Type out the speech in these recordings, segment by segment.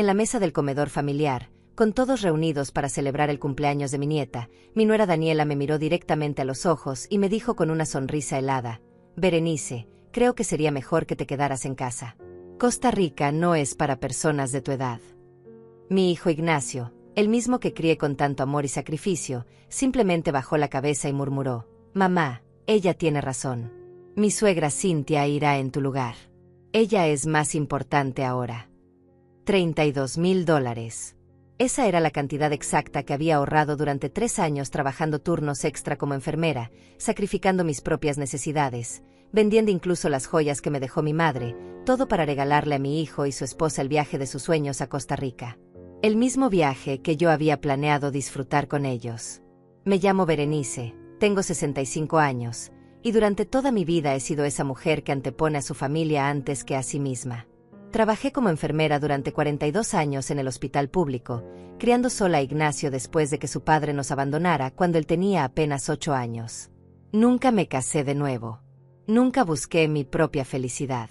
En la mesa del comedor familiar, con todos reunidos para celebrar el cumpleaños de mi nieta, mi nuera Daniela me miró directamente a los ojos y me dijo con una sonrisa helada: «Berenice, creo que sería mejor que te quedaras en casa. Costa Rica no es para personas de tu edad». Mi hijo Ignacio, el mismo que crié con tanto amor y sacrificio, simplemente bajó la cabeza y murmuró: «Mamá, ella tiene razón. Mi suegra Cintia irá en tu lugar. Ella es más importante ahora». $32,000. Esa era la cantidad exacta que había ahorrado durante 3 años trabajando turnos extra como enfermera, sacrificando mis propias necesidades, vendiendo incluso las joyas que me dejó mi madre, todo para regalarle a mi hijo y su esposa el viaje de sus sueños a Costa Rica. El mismo viaje que yo había planeado disfrutar con ellos. Me llamo Berenice, tengo 65 años, y durante toda mi vida he sido esa mujer que antepone a su familia antes que a sí misma. Trabajé como enfermera durante 42 años en el hospital público, criando sola a Ignacio después de que su padre nos abandonara cuando él tenía apenas 8 años. Nunca me casé de nuevo. Nunca busqué mi propia felicidad.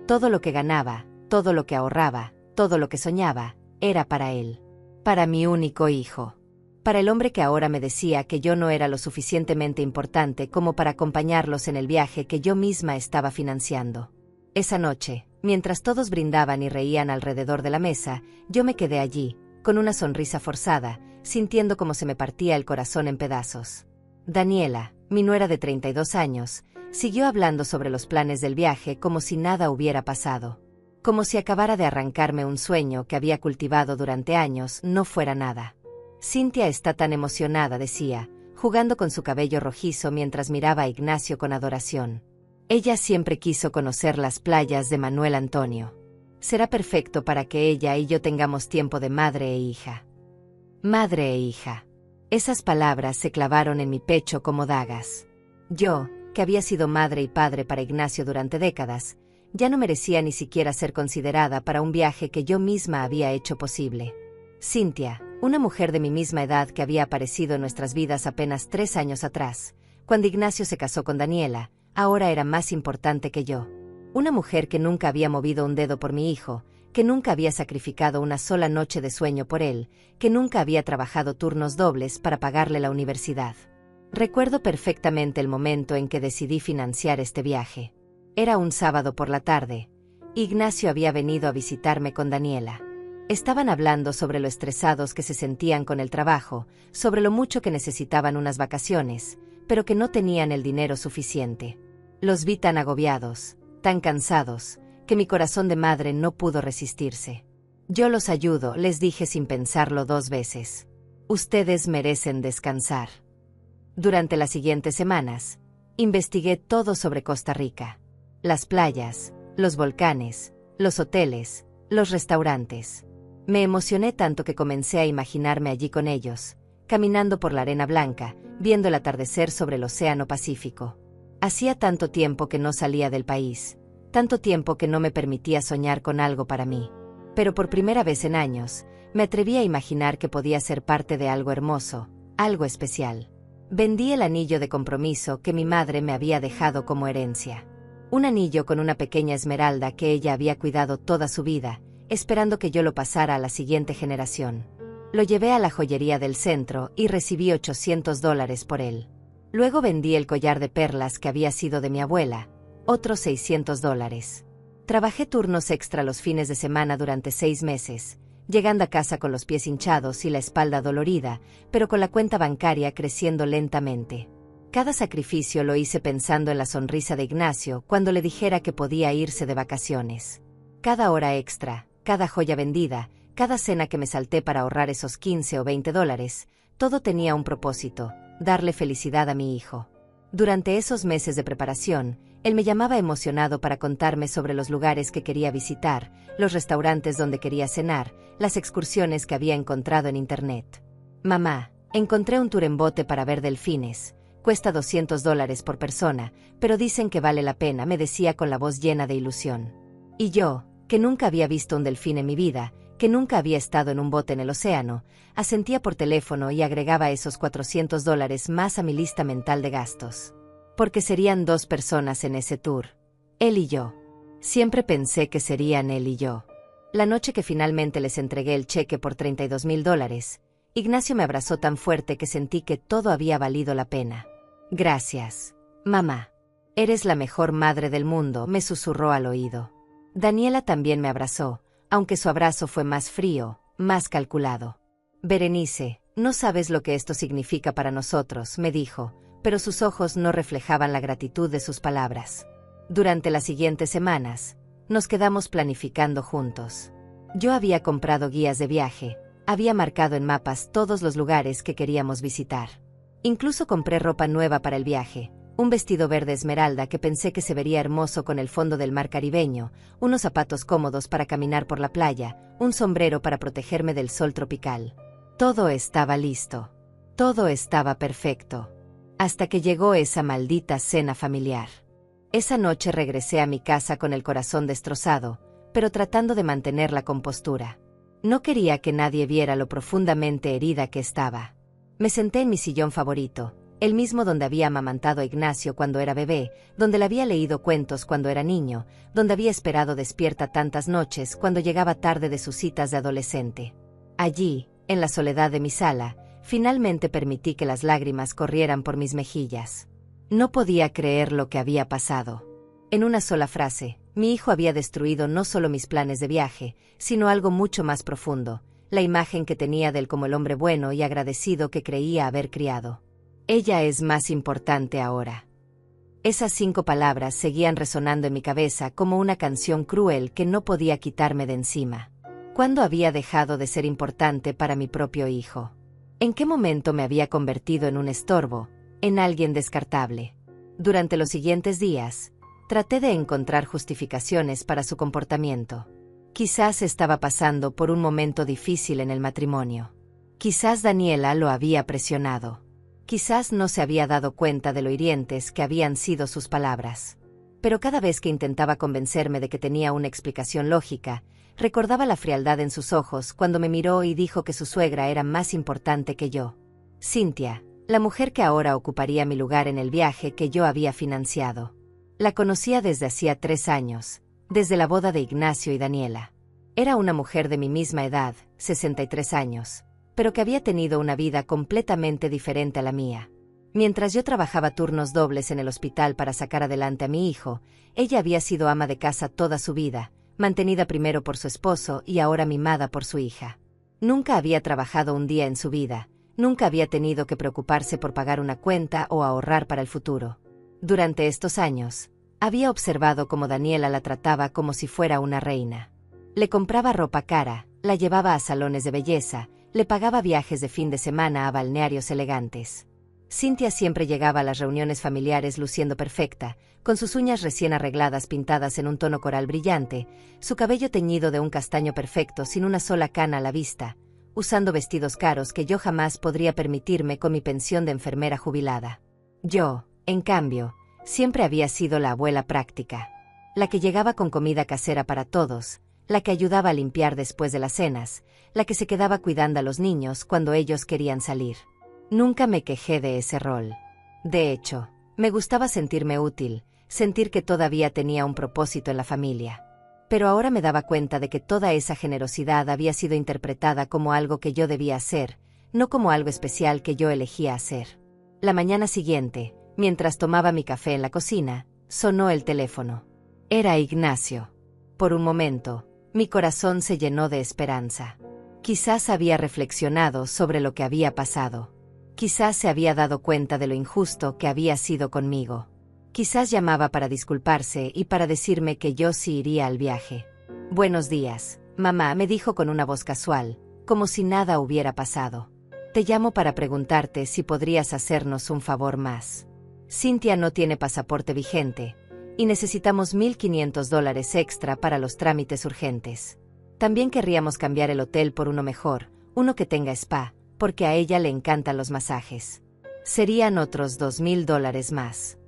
Todo lo que ganaba, todo lo que ahorraba, todo lo que soñaba, era para él. Para mi único hijo. Para el hombre que ahora me decía que yo no era lo suficientemente importante como para acompañarlos en el viaje que yo misma estaba financiando. Esa noche, mientras todos brindaban y reían alrededor de la mesa, yo me quedé allí, con una sonrisa forzada, sintiendo como se me partía el corazón en pedazos. Daniela, mi nuera de 32 años, siguió hablando sobre los planes del viaje como si nada hubiera pasado. Como si acabara de arrancarme un sueño que había cultivado durante años no fuera nada. Cintia está tan emocionada, decía, jugando con su cabello rojizo mientras miraba a Ignacio con adoración. Ella siempre quiso conocer las playas de Manuel Antonio. Será perfecto para que ella y yo tengamos tiempo de madre e hija. Madre e hija. Esas palabras se clavaron en mi pecho como dagas. Yo, que había sido madre y padre para Ignacio durante décadas, ya no merecía ni siquiera ser considerada para un viaje que yo misma había hecho posible. Cintia, una mujer de mi misma edad que había aparecido en nuestras vidas apenas 3 años atrás, cuando Ignacio se casó con Daniela, ahora era más importante que yo. Una mujer que nunca había movido un dedo por mi hijo, que nunca había sacrificado una sola noche de sueño por él, que nunca había trabajado turnos dobles para pagarle la universidad. Recuerdo perfectamente el momento en que decidí financiar este viaje. Era un sábado por la tarde. Ignacio había venido a visitarme con Daniela. Estaban hablando sobre lo estresados que se sentían con el trabajo, sobre lo mucho que necesitaban unas vacaciones, pero que no tenían el dinero suficiente. Los vi tan agobiados, tan cansados, que mi corazón de madre no pudo resistirse. «Yo los ayudo», les dije sin pensarlo 2 veces. «Ustedes merecen descansar». Durante las siguientes semanas, investigué todo sobre Costa Rica. Las playas, los volcanes, los hoteles, los restaurantes. Me emocioné tanto que comencé a imaginarme allí con ellos, caminando por la arena blanca, viendo el atardecer sobre el Océano Pacífico. Hacía tanto tiempo que no salía del país, tanto tiempo que no me permitía soñar con algo para mí. Pero por primera vez en años, me atreví a imaginar que podía ser parte de algo hermoso, algo especial. Vendí el anillo de compromiso que mi madre me había dejado como herencia. Un anillo con una pequeña esmeralda que ella había cuidado toda su vida, esperando que yo lo pasara a la siguiente generación. Lo llevé a la joyería del centro y recibí $800 por él. Luego vendí el collar de perlas que había sido de mi abuela, otros $600. Trabajé turnos extra los fines de semana durante 6 meses, llegando a casa con los pies hinchados y la espalda dolorida, pero con la cuenta bancaria creciendo lentamente. Cada sacrificio lo hice pensando en la sonrisa de Ignacio cuando le dijera que podía irse de vacaciones. Cada hora extra, cada joya vendida, cada cena que me salté para ahorrar esos $15 o $20, todo tenía un propósito: darle felicidad a mi hijo. Durante esos meses de preparación, él me llamaba emocionado para contarme sobre los lugares que quería visitar, los restaurantes donde quería cenar, las excursiones que había encontrado en internet. «Mamá, encontré un tour en bote para ver delfines. Cuesta $200 por persona, pero dicen que vale la pena», me decía con la voz llena de ilusión. Y yo, que nunca había visto un delfín en mi vida, que nunca había estado en un bote en el océano, asentía por teléfono y agregaba esos $400 más a mi lista mental de gastos. Porque serían 2 personas en ese tour. Él y yo. Siempre pensé que serían él y yo. La noche que finalmente les entregué el cheque por $32,000, Ignacio me abrazó tan fuerte que sentí que todo había valido la pena. Gracias, mamá. Eres la mejor madre del mundo, me susurró al oído. Daniela también me abrazó, aunque su abrazo fue más frío, más calculado. Berenice, no sabes lo que esto significa para nosotros, me dijo, pero sus ojos no reflejaban la gratitud de sus palabras. Durante las siguientes semanas, nos quedamos planificando juntos. Yo había comprado guías de viaje, había marcado en mapas todos los lugares que queríamos visitar. Incluso compré ropa nueva para el viaje, un vestido verde esmeralda que pensé que se vería hermoso con el fondo del mar caribeño, unos zapatos cómodos para caminar por la playa, un sombrero para protegerme del sol tropical. Todo estaba listo. Todo estaba perfecto. Hasta que llegó esa maldita cena familiar. Esa noche regresé a mi casa con el corazón destrozado, pero tratando de mantener la compostura. No quería que nadie viera lo profundamente herida que estaba. Me senté en mi sillón favorito, el mismo donde había amamantado a Ignacio cuando era bebé, donde le había leído cuentos cuando era niño, donde había esperado despierta tantas noches cuando llegaba tarde de sus citas de adolescente. Allí, en la soledad de mi sala, finalmente permití que las lágrimas corrieran por mis mejillas. No podía creer lo que había pasado. En una sola frase, mi hijo había destruido no solo mis planes de viaje, sino algo mucho más profundo, la imagen que tenía de él como el hombre bueno y agradecido que creía haber criado. Ella es más importante ahora. Esas 5 palabras seguían resonando en mi cabeza como una canción cruel que no podía quitarme de encima. ¿Cuándo había dejado de ser importante para mi propio hijo? ¿En qué momento me había convertido en un estorbo, en alguien descartable? Durante los siguientes días, traté de encontrar justificaciones para su comportamiento. Quizás estaba pasando por un momento difícil en el matrimonio. Quizás Daniela lo había presionado. Quizás no se había dado cuenta de lo hirientes que habían sido sus palabras. Pero cada vez que intentaba convencerme de que tenía una explicación lógica, recordaba la frialdad en sus ojos cuando me miró y dijo que su suegra era más importante que yo. Cynthia, la mujer que ahora ocuparía mi lugar en el viaje que yo había financiado. La conocía desde hacía 3 años, desde la boda de Ignacio y Daniela. Era una mujer de mi misma edad, 63 años. Pero que había tenido una vida completamente diferente a la mía. Mientras yo trabajaba turnos dobles en el hospital para sacar adelante a mi hijo, ella había sido ama de casa toda su vida, mantenida primero por su esposo y ahora mimada por su hija. Nunca había trabajado un día en su vida, nunca había tenido que preocuparse por pagar una cuenta o ahorrar para el futuro. Durante estos años, había observado cómo Daniela la trataba como si fuera una reina. Le compraba ropa cara, la llevaba a salones de belleza, le pagaba viajes de fin de semana a balnearios elegantes. Cynthia siempre llegaba a las reuniones familiares luciendo perfecta, con sus uñas recién arregladas pintadas en un tono coral brillante, su cabello teñido de un castaño perfecto sin una sola cana a la vista, usando vestidos caros que yo jamás podría permitirme con mi pensión de enfermera jubilada. Yo, en cambio, siempre había sido la abuela práctica, la que llegaba con comida casera para todos, la que ayudaba a limpiar después de las cenas, la que se quedaba cuidando a los niños cuando ellos querían salir. Nunca me quejé de ese rol. De hecho, me gustaba sentirme útil, sentir que todavía tenía un propósito en la familia. Pero ahora me daba cuenta de que toda esa generosidad había sido interpretada como algo que yo debía hacer, no como algo especial que yo elegía hacer. La mañana siguiente, mientras tomaba mi café en la cocina, sonó el teléfono. Era Ignacio. Por un momento, mi corazón se llenó de esperanza. Quizás había reflexionado sobre lo que había pasado. Quizás se había dado cuenta de lo injusto que había sido conmigo. Quizás llamaba para disculparse y para decirme que yo sí iría al viaje. Buenos días, mamá, me dijo con una voz casual, como si nada hubiera pasado. Te llamo para preguntarte si podrías hacernos un favor más. Cynthia no tiene pasaporte vigente, y necesitamos $1,500 extra para los trámites urgentes. También querríamos cambiar el hotel por uno mejor, uno que tenga spa, porque a ella le encantan los masajes. Serían otros $2,000 más.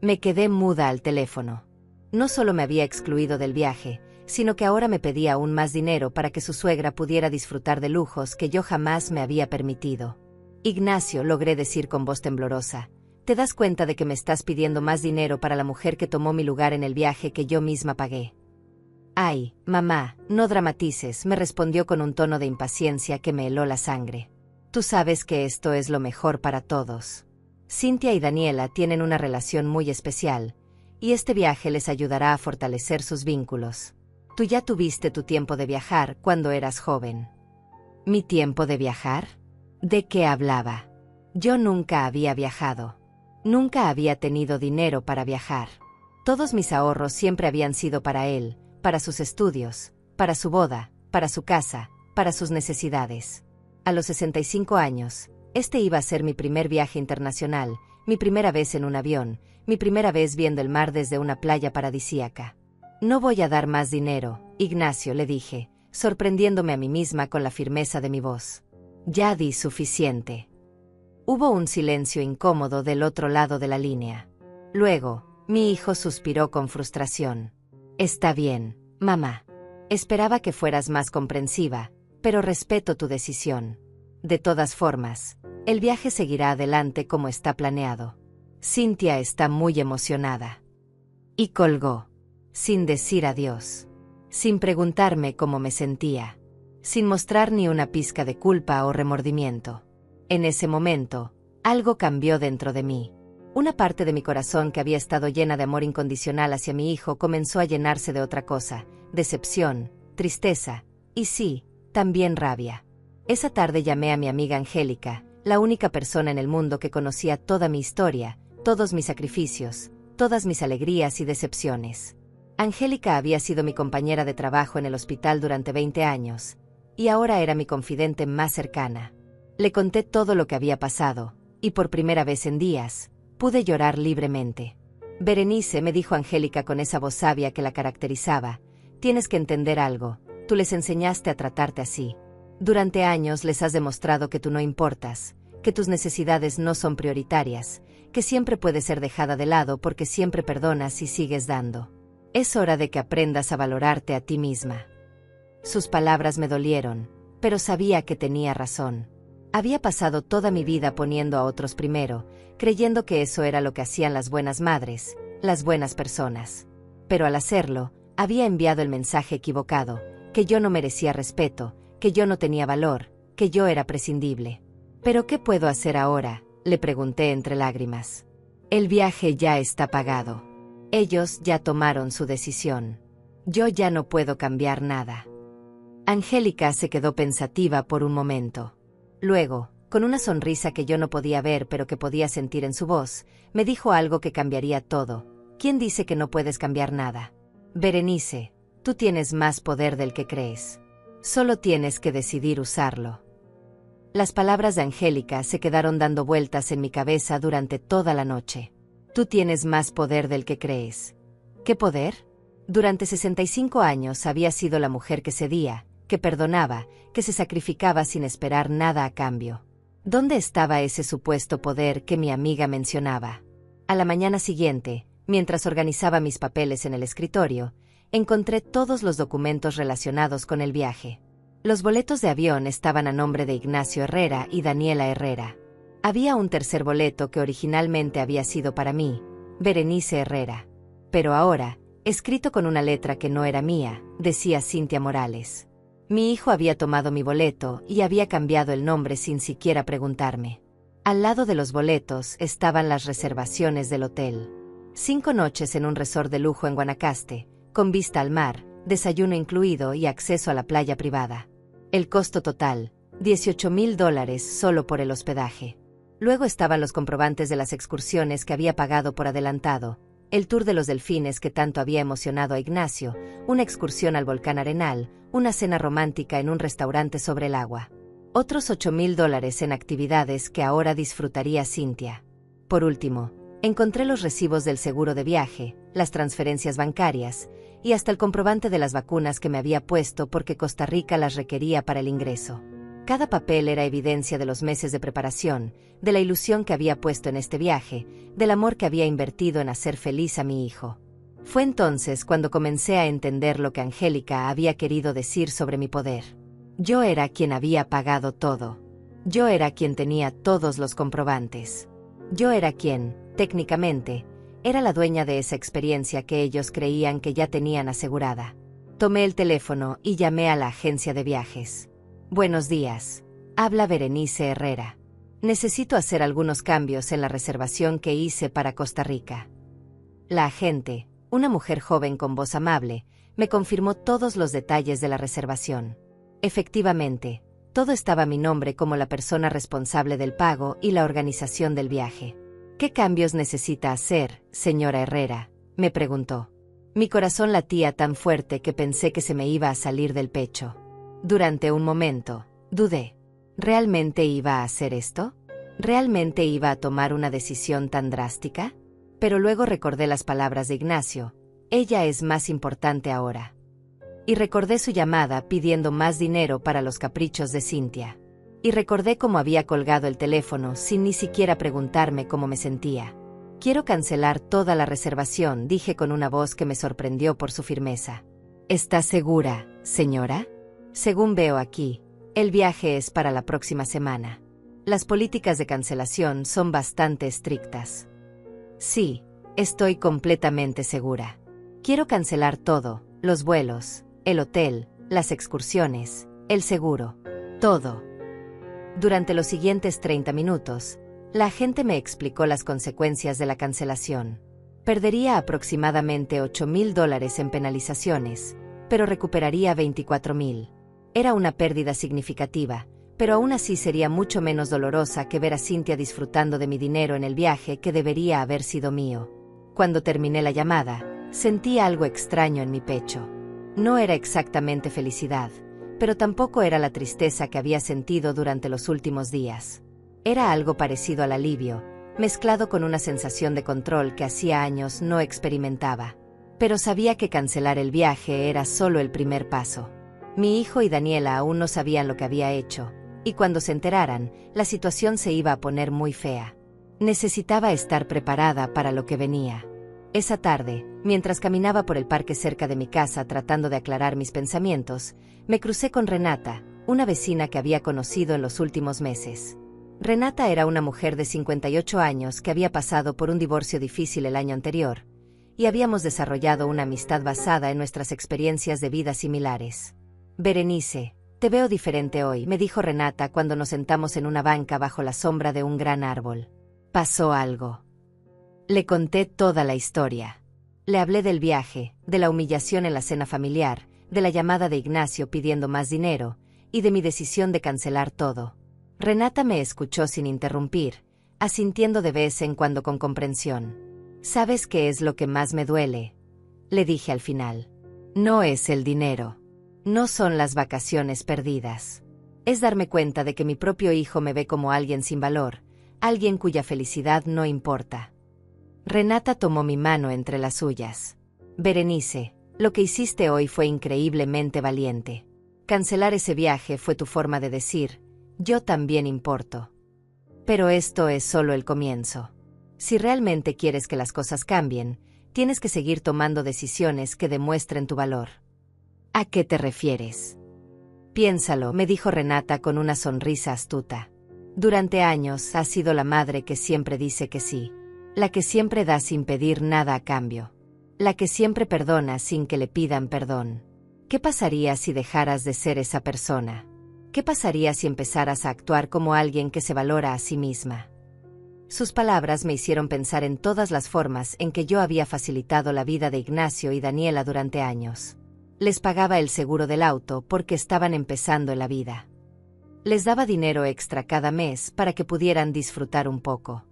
Me quedé muda al teléfono. No solo me había excluido del viaje, sino que ahora me pedía aún más dinero para que su suegra pudiera disfrutar de lujos que yo jamás me había permitido. Ignacio, logré decir con voz temblorosa, ¿te das cuenta de que me estás pidiendo más dinero para la mujer que tomó mi lugar en el viaje que yo misma pagué? Ay, mamá, no dramatices, me respondió con un tono de impaciencia que me heló la sangre. Tú sabes que esto es lo mejor para todos. Cynthia y Daniela tienen una relación muy especial, y este viaje les ayudará a fortalecer sus vínculos. Tú ya tuviste tu tiempo de viajar cuando eras joven. ¿Mi tiempo de viajar? ¿De qué hablaba? Yo nunca había viajado. Nunca había tenido dinero para viajar. Todos mis ahorros siempre habían sido para él, para sus estudios, para su boda, para su casa, para sus necesidades. A los 65 años, este iba a ser mi primer viaje internacional, mi primera vez en un avión, mi primera vez viendo el mar desde una playa paradisíaca. No voy a dar más dinero, Ignacio, le dije, sorprendiéndome a mí misma con la firmeza de mi voz. Ya di suficiente. Hubo un silencio incómodo del otro lado de la línea. Luego, mi hijo suspiró con frustración. Está bien, mamá. Esperaba que fueras más comprensiva, pero respeto tu decisión. De todas formas, el viaje seguirá adelante como está planeado. Cynthia está muy emocionada. Y colgó. Sin decir adiós. Sin preguntarme cómo me sentía. Sin mostrar ni una pizca de culpa o remordimiento. En ese momento, algo cambió dentro de mí. Una parte de mi corazón que había estado llena de amor incondicional hacia mi hijo comenzó a llenarse de otra cosa, decepción, tristeza, y sí, también rabia. Esa tarde llamé a mi amiga Angélica, la única persona en el mundo que conocía toda mi historia, todos mis sacrificios, todas mis alegrías y decepciones. Angélica había sido mi compañera de trabajo en el hospital durante 20 años, y ahora era mi confidente más cercana. Le conté todo lo que había pasado, y por primera vez en días, pude llorar libremente. Berenice, me dijo Angélica con esa voz sabia que la caracterizaba, tienes que entender algo, tú les enseñaste a tratarte así. Durante años les has demostrado que tú no importas, que tus necesidades no son prioritarias, que siempre puedes ser dejada de lado porque siempre perdonas y sigues dando. Es hora de que aprendas a valorarte a ti misma. Sus palabras me dolieron, pero sabía que tenía razón. Había pasado toda mi vida poniendo a otros primero, creyendo que eso era lo que hacían las buenas madres, las buenas personas. Pero al hacerlo, había enviado el mensaje equivocado, que yo no merecía respeto, que yo no tenía valor, que yo era prescindible. ¿Pero qué puedo hacer ahora?, le pregunté entre lágrimas. El viaje ya está pagado. Ellos ya tomaron su decisión. Yo ya no puedo cambiar nada. Angélica se quedó pensativa por un momento. Luego, con una sonrisa que yo no podía ver pero que podía sentir en su voz, me dijo algo que cambiaría todo. ¿Quién dice que no puedes cambiar nada? Berenice, tú tienes más poder del que crees. Solo tienes que decidir usarlo. Las palabras de Angélica se quedaron dando vueltas en mi cabeza durante toda la noche. Tú tienes más poder del que crees. ¿Qué poder? Durante 65 años había sido la mujer que cedía, que perdonaba, que se sacrificaba sin esperar nada a cambio. ¿Dónde estaba ese supuesto poder que mi amiga mencionaba? A la mañana siguiente, mientras organizaba mis papeles en el escritorio, encontré todos los documentos relacionados con el viaje. Los boletos de avión estaban a nombre de Ignacio Herrera y Daniela Herrera. Había un tercer boleto que originalmente había sido para mí, Berenice Herrera. Pero ahora, escrito con una letra que no era mía, decía Cynthia Morales. Mi hijo había tomado mi boleto y había cambiado el nombre sin siquiera preguntarme. Al lado de los boletos estaban las reservaciones del hotel. 5 noches en un resort de lujo en Guanacaste, con vista al mar, desayuno incluido y acceso a la playa privada. El costo total, $18,000 solo por el hospedaje. Luego estaban los comprobantes de las excursiones que había pagado por adelantado, el tour de los delfines que tanto había emocionado a Ignacio, una excursión al volcán Arenal, una cena romántica en un restaurante sobre el agua. Otros $8,000 en actividades que ahora disfrutaría Cynthia. Por último, encontré los recibos del seguro de viaje, las transferencias bancarias, y hasta el comprobante de las vacunas que me había puesto porque Costa Rica las requería para el ingreso. Cada papel era evidencia de los meses de preparación, de la ilusión que había puesto en este viaje, del amor que había invertido en hacer feliz a mi hijo. Fue entonces cuando comencé a entender lo que Angélica había querido decir sobre mi poder. Yo era quien había pagado todo. Yo era quien tenía todos los comprobantes. Yo era quien, técnicamente, era la dueña de esa experiencia que ellos creían que ya tenían asegurada. Tomé el teléfono y llamé a la agencia de viajes. Buenos días. Habla Berenice Herrera. Necesito hacer algunos cambios en la reservación que hice para Costa Rica. La agente, una mujer joven con voz amable, me confirmó todos los detalles de la reservación. Efectivamente, todo estaba a mi nombre como la persona responsable del pago y la organización del viaje. ¿Qué cambios necesita hacer, señora Herrera?, me preguntó. Mi corazón latía tan fuerte que pensé que se me iba a salir del pecho. Durante un momento, dudé. ¿Realmente iba a hacer esto? ¿Realmente iba a tomar una decisión tan drástica? Pero luego recordé las palabras de Ignacio: ella es más importante ahora. Y recordé su llamada pidiendo más dinero para los caprichos de Cynthia. Y recordé cómo había colgado el teléfono sin ni siquiera preguntarme cómo me sentía. Quiero cancelar toda la reservación, dije con una voz que me sorprendió por su firmeza. ¿Está segura, señora? Según veo aquí, el viaje es para la próxima semana. Las políticas de cancelación son bastante estrictas. Sí, estoy completamente segura. Quiero cancelar todo: los vuelos, el hotel, las excursiones, el seguro, todo. Durante los siguientes 30 minutos, la agente me explicó las consecuencias de la cancelación. Perdería aproximadamente $8,000 en penalizaciones, pero recuperaría $24,000. Era una pérdida significativa, pero aún así sería mucho menos dolorosa que ver a Cynthia disfrutando de mi dinero en el viaje que debería haber sido mío. Cuando terminé la llamada, sentí algo extraño en mi pecho. No era exactamente felicidad, pero tampoco era la tristeza que había sentido durante los últimos días. Era algo parecido al alivio, mezclado con una sensación de control que hacía años no experimentaba. Pero sabía que cancelar el viaje era solo el primer paso. Mi hijo y Daniela aún no sabían lo que había hecho, y cuando se enteraran, la situación se iba a poner muy fea. Necesitaba estar preparada para lo que venía. Esa tarde, mientras caminaba por el parque cerca de mi casa tratando de aclarar mis pensamientos, me crucé con Renata, una vecina que había conocido en los últimos meses. Renata era una mujer de 58 años que había pasado por un divorcio difícil el año anterior, y habíamos desarrollado una amistad basada en nuestras experiencias de vida similares. Berenice, te veo diferente hoy, me dijo Renata cuando nos sentamos en una banca bajo la sombra de un gran árbol. Pasó algo. Le conté toda la historia. Le hablé del viaje, de la humillación en la cena familiar, de la llamada de Ignacio pidiendo más dinero, y de mi decisión de cancelar todo. Renata me escuchó sin interrumpir, asintiendo de vez en cuando con comprensión. ¿Sabes qué es lo que más me duele?, le dije al final. No es el dinero. No son las vacaciones perdidas. Es darme cuenta de que mi propio hijo me ve como alguien sin valor, alguien cuya felicidad no importa. Renata tomó mi mano entre las suyas. Berenice, lo que hiciste hoy fue increíblemente valiente. Cancelar ese viaje fue tu forma de decir: yo también importo. Pero esto es solo el comienzo. Si realmente quieres que las cosas cambien, tienes que seguir tomando decisiones que demuestren tu valor. ¿A qué te refieres? Piénsalo, me dijo Renata con una sonrisa astuta. Durante años has sido la madre que siempre dice que sí, la que siempre da sin pedir nada a cambio, la que siempre perdona sin que le pidan perdón. ¿Qué pasaría si dejaras de ser esa persona? ¿Qué pasaría si empezaras a actuar como alguien que se valora a sí misma? Sus palabras me hicieron pensar en todas las formas en que yo había facilitado la vida de Ignacio y Daniela durante años. Les pagaba el seguro del auto porque estaban empezando en la vida. Les daba dinero extra cada mes para que pudieran disfrutar un poco.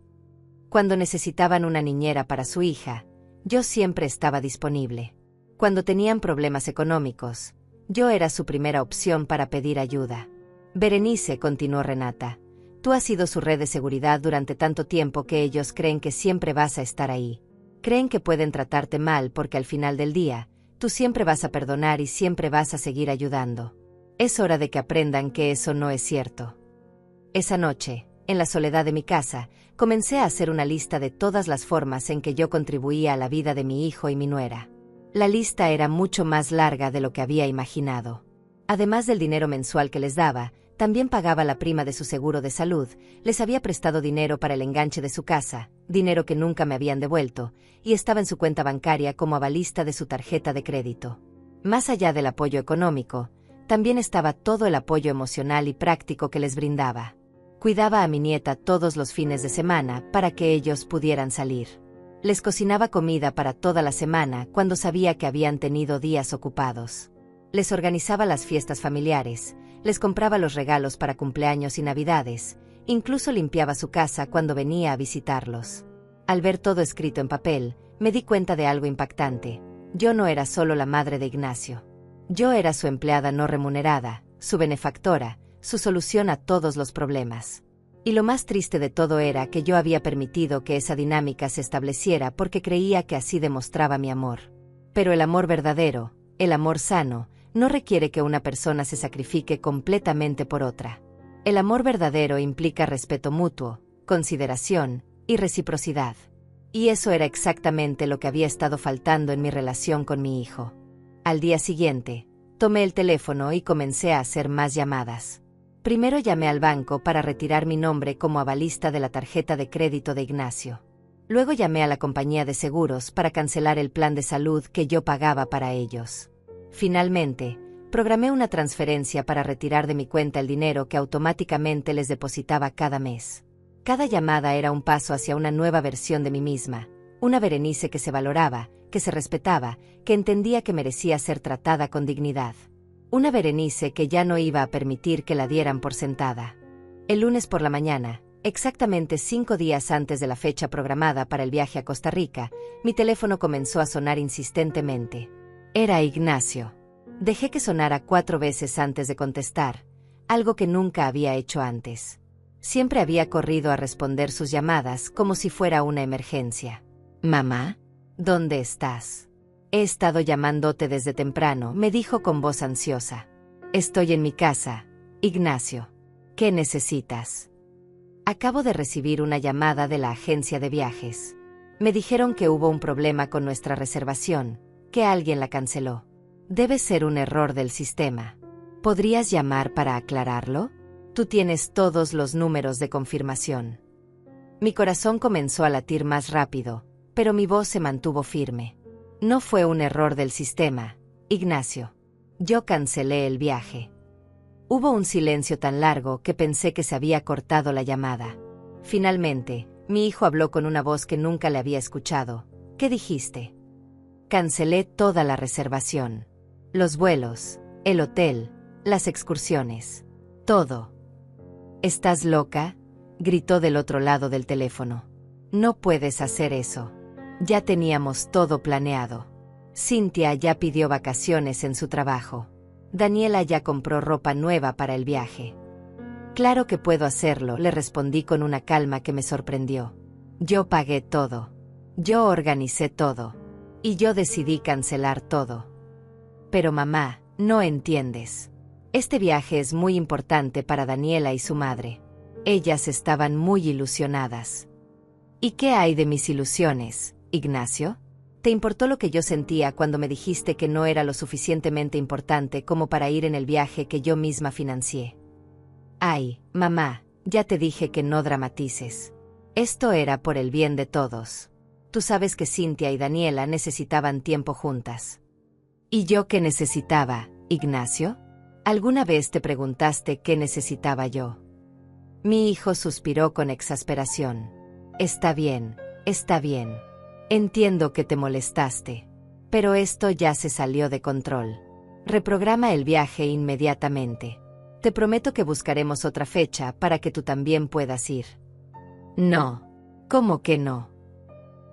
Cuando necesitaban una niñera para su hija, yo siempre estaba disponible. Cuando tenían problemas económicos, yo era su primera opción para pedir ayuda. Berenice, continuó Renata, tú has sido su red de seguridad durante tanto tiempo que ellos creen que siempre vas a estar ahí. Creen que pueden tratarte mal porque al final del día, tú siempre vas a perdonar y siempre vas a seguir ayudando. Es hora de que aprendan que eso no es cierto. Esa noche, en la soledad de mi casa, comencé a hacer una lista de todas las formas en que yo contribuía a la vida de mi hijo y mi nuera. La lista era mucho más larga de lo que había imaginado. Además del dinero mensual que les daba, también pagaba la prima de su seguro de salud, les había prestado dinero para el enganche de su casa, dinero que nunca me habían devuelto, y estaba en su cuenta bancaria como avalista de su tarjeta de crédito. Más allá del apoyo económico, también estaba todo el apoyo emocional y práctico que les brindaba. Cuidaba a mi nieta todos los fines de semana para que ellos pudieran salir. Les cocinaba comida para toda la semana cuando sabía que habían tenido días ocupados. Les organizaba las fiestas familiares, les compraba los regalos para cumpleaños y navidades, incluso limpiaba su casa cuando venía a visitarlos. Al ver todo escrito en papel, me di cuenta de algo impactante. Yo no era solo la madre de Ignacio. Yo era su empleada no remunerada, su benefactora, su solución a todos los problemas. Y lo más triste de todo era que yo había permitido que esa dinámica se estableciera porque creía que así demostraba mi amor. Pero el amor verdadero, el amor sano, no requiere que una persona se sacrifique completamente por otra. El amor verdadero implica respeto mutuo, consideración y reciprocidad. Y eso era exactamente lo que había estado faltando en mi relación con mi hijo. Al día siguiente, tomé el teléfono y comencé a hacer más llamadas. Primero llamé al banco para retirar mi nombre como avalista de la tarjeta de crédito de Ignacio. Luego llamé a la compañía de seguros para cancelar el plan de salud que yo pagaba para ellos. Finalmente, programé una transferencia para retirar de mi cuenta el dinero que automáticamente les depositaba cada mes. Cada llamada era un paso hacia una nueva versión de mí misma, una Berenice que se valoraba, que se respetaba, que entendía que merecía ser tratada con dignidad. Una Berenice que ya no iba a permitir que la dieran por sentada. El lunes por la mañana, exactamente 5 días antes de la fecha programada para el viaje a Costa Rica, mi teléfono comenzó a sonar insistentemente. Era Ignacio. Dejé que sonara 4 veces antes de contestar, algo que nunca había hecho antes. Siempre había corrido a responder sus llamadas como si fuera una emergencia. «Mamá, ¿dónde estás? He estado llamándote desde temprano», me dijo con voz ansiosa. «Estoy en mi casa, Ignacio. ¿Qué necesitas?» Acabo de recibir una llamada de la agencia de viajes. Me dijeron que hubo un problema con nuestra reservación, que alguien la canceló. Debe ser un error del sistema. ¿Podrías llamar para aclararlo? Tú tienes todos los números de confirmación. Mi corazón comenzó a latir más rápido, pero mi voz se mantuvo firme. No fue un error del sistema, Ignacio. Yo cancelé el viaje. Hubo un silencio tan largo que pensé que se había cortado la llamada. Finalmente, mi hijo habló con una voz que nunca le había escuchado. ¿Qué dijiste? Cancelé toda la reservación. Los vuelos, el hotel, las excursiones. Todo. ¿Estás loca?, gritó del otro lado del teléfono. No puedes hacer eso. Ya teníamos todo planeado. Cynthia ya pidió vacaciones en su trabajo. Daniela ya compró ropa nueva para el viaje. Claro que puedo hacerlo, le respondí con una calma que me sorprendió. Yo pagué todo. Yo organicé todo. Y yo decidí cancelar todo. Pero mamá, no entiendes. Este viaje es muy importante para Daniela y su madre. Ellas estaban muy ilusionadas. ¿Y qué hay de mis ilusiones, Ignacio? ¿Te importó lo que yo sentía cuando me dijiste que no era lo suficientemente importante como para ir en el viaje que yo misma financié? Ay, mamá, ya te dije que no dramatices. Esto era por el bien de todos. Tú sabes que Cynthia y Daniela necesitaban tiempo juntas. ¿Y yo qué necesitaba, Ignacio? ¿Alguna vez te preguntaste qué necesitaba yo? Mi hijo suspiró con exasperación. Está bien, está bien. Entiendo que te molestaste. Pero esto ya se salió de control. Reprograma el viaje inmediatamente. Te prometo que buscaremos otra fecha para que tú también puedas ir. No. ¿Cómo que no?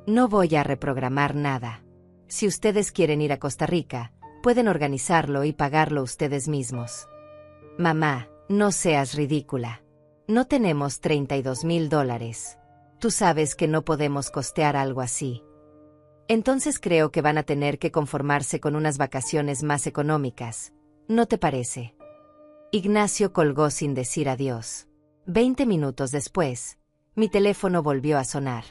No voy a reprogramar nada. Si ustedes quieren ir a Costa Rica, pueden organizarlo y pagarlo ustedes mismos. Mamá, no seas ridícula. No tenemos $32,000. Tú sabes que no podemos costear algo así. Entonces creo que van a tener que conformarse con unas vacaciones más económicas, ¿no te parece? Ignacio colgó sin decir adiós. 20 minutos después, mi teléfono volvió a sonar.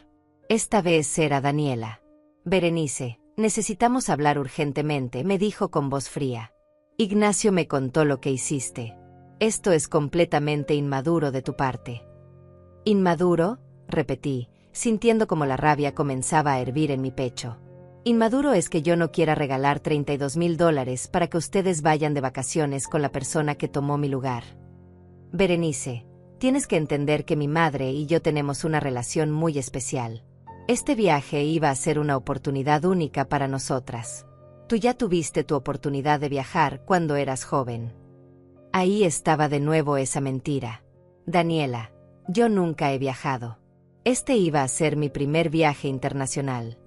Esta vez era Daniela. Berenice, necesitamos hablar urgentemente, me dijo con voz fría. Ignacio me contó lo que hiciste. Esto es completamente inmaduro de tu parte. ¿Inmaduro?, repetí, sintiendo como la rabia comenzaba a hervir en mi pecho. Inmaduro es que yo no quiera regalar $32,000 para que ustedes vayan de vacaciones con la persona que tomó mi lugar. Berenice, tienes que entender que mi madre y yo tenemos una relación muy especial. Este viaje iba a ser una oportunidad única para nosotras. Tú ya tuviste tu oportunidad de viajar cuando eras joven. Ahí estaba de nuevo esa mentira. Daniela, yo nunca he viajado. Este iba a ser mi primer viaje internacional.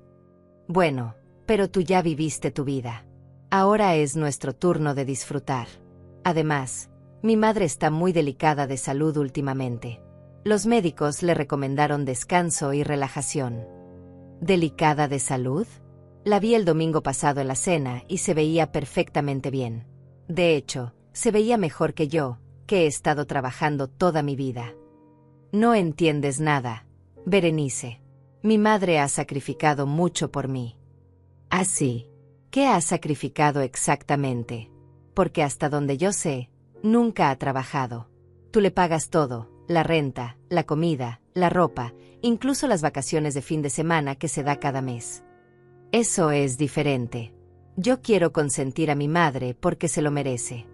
Bueno, pero tú ya viviste tu vida. Ahora es nuestro turno de disfrutar. Además, mi madre está muy delicada de salud últimamente. Los médicos le recomendaron descanso y relajación. ¿Delicada de salud? La vi el domingo pasado en la cena y se veía perfectamente bien. De hecho, se veía mejor que yo, que he estado trabajando toda mi vida. No entiendes nada, Berenice. Mi madre ha sacrificado mucho por mí. ¿Ah, sí? ¿Qué ha sacrificado exactamente? Porque hasta donde yo sé, nunca ha trabajado. Tú le pagas todo, la renta, la comida, la ropa, incluso las vacaciones de fin de semana que se da cada mes. Eso es diferente. Yo quiero consentir a mi madre porque se lo merece.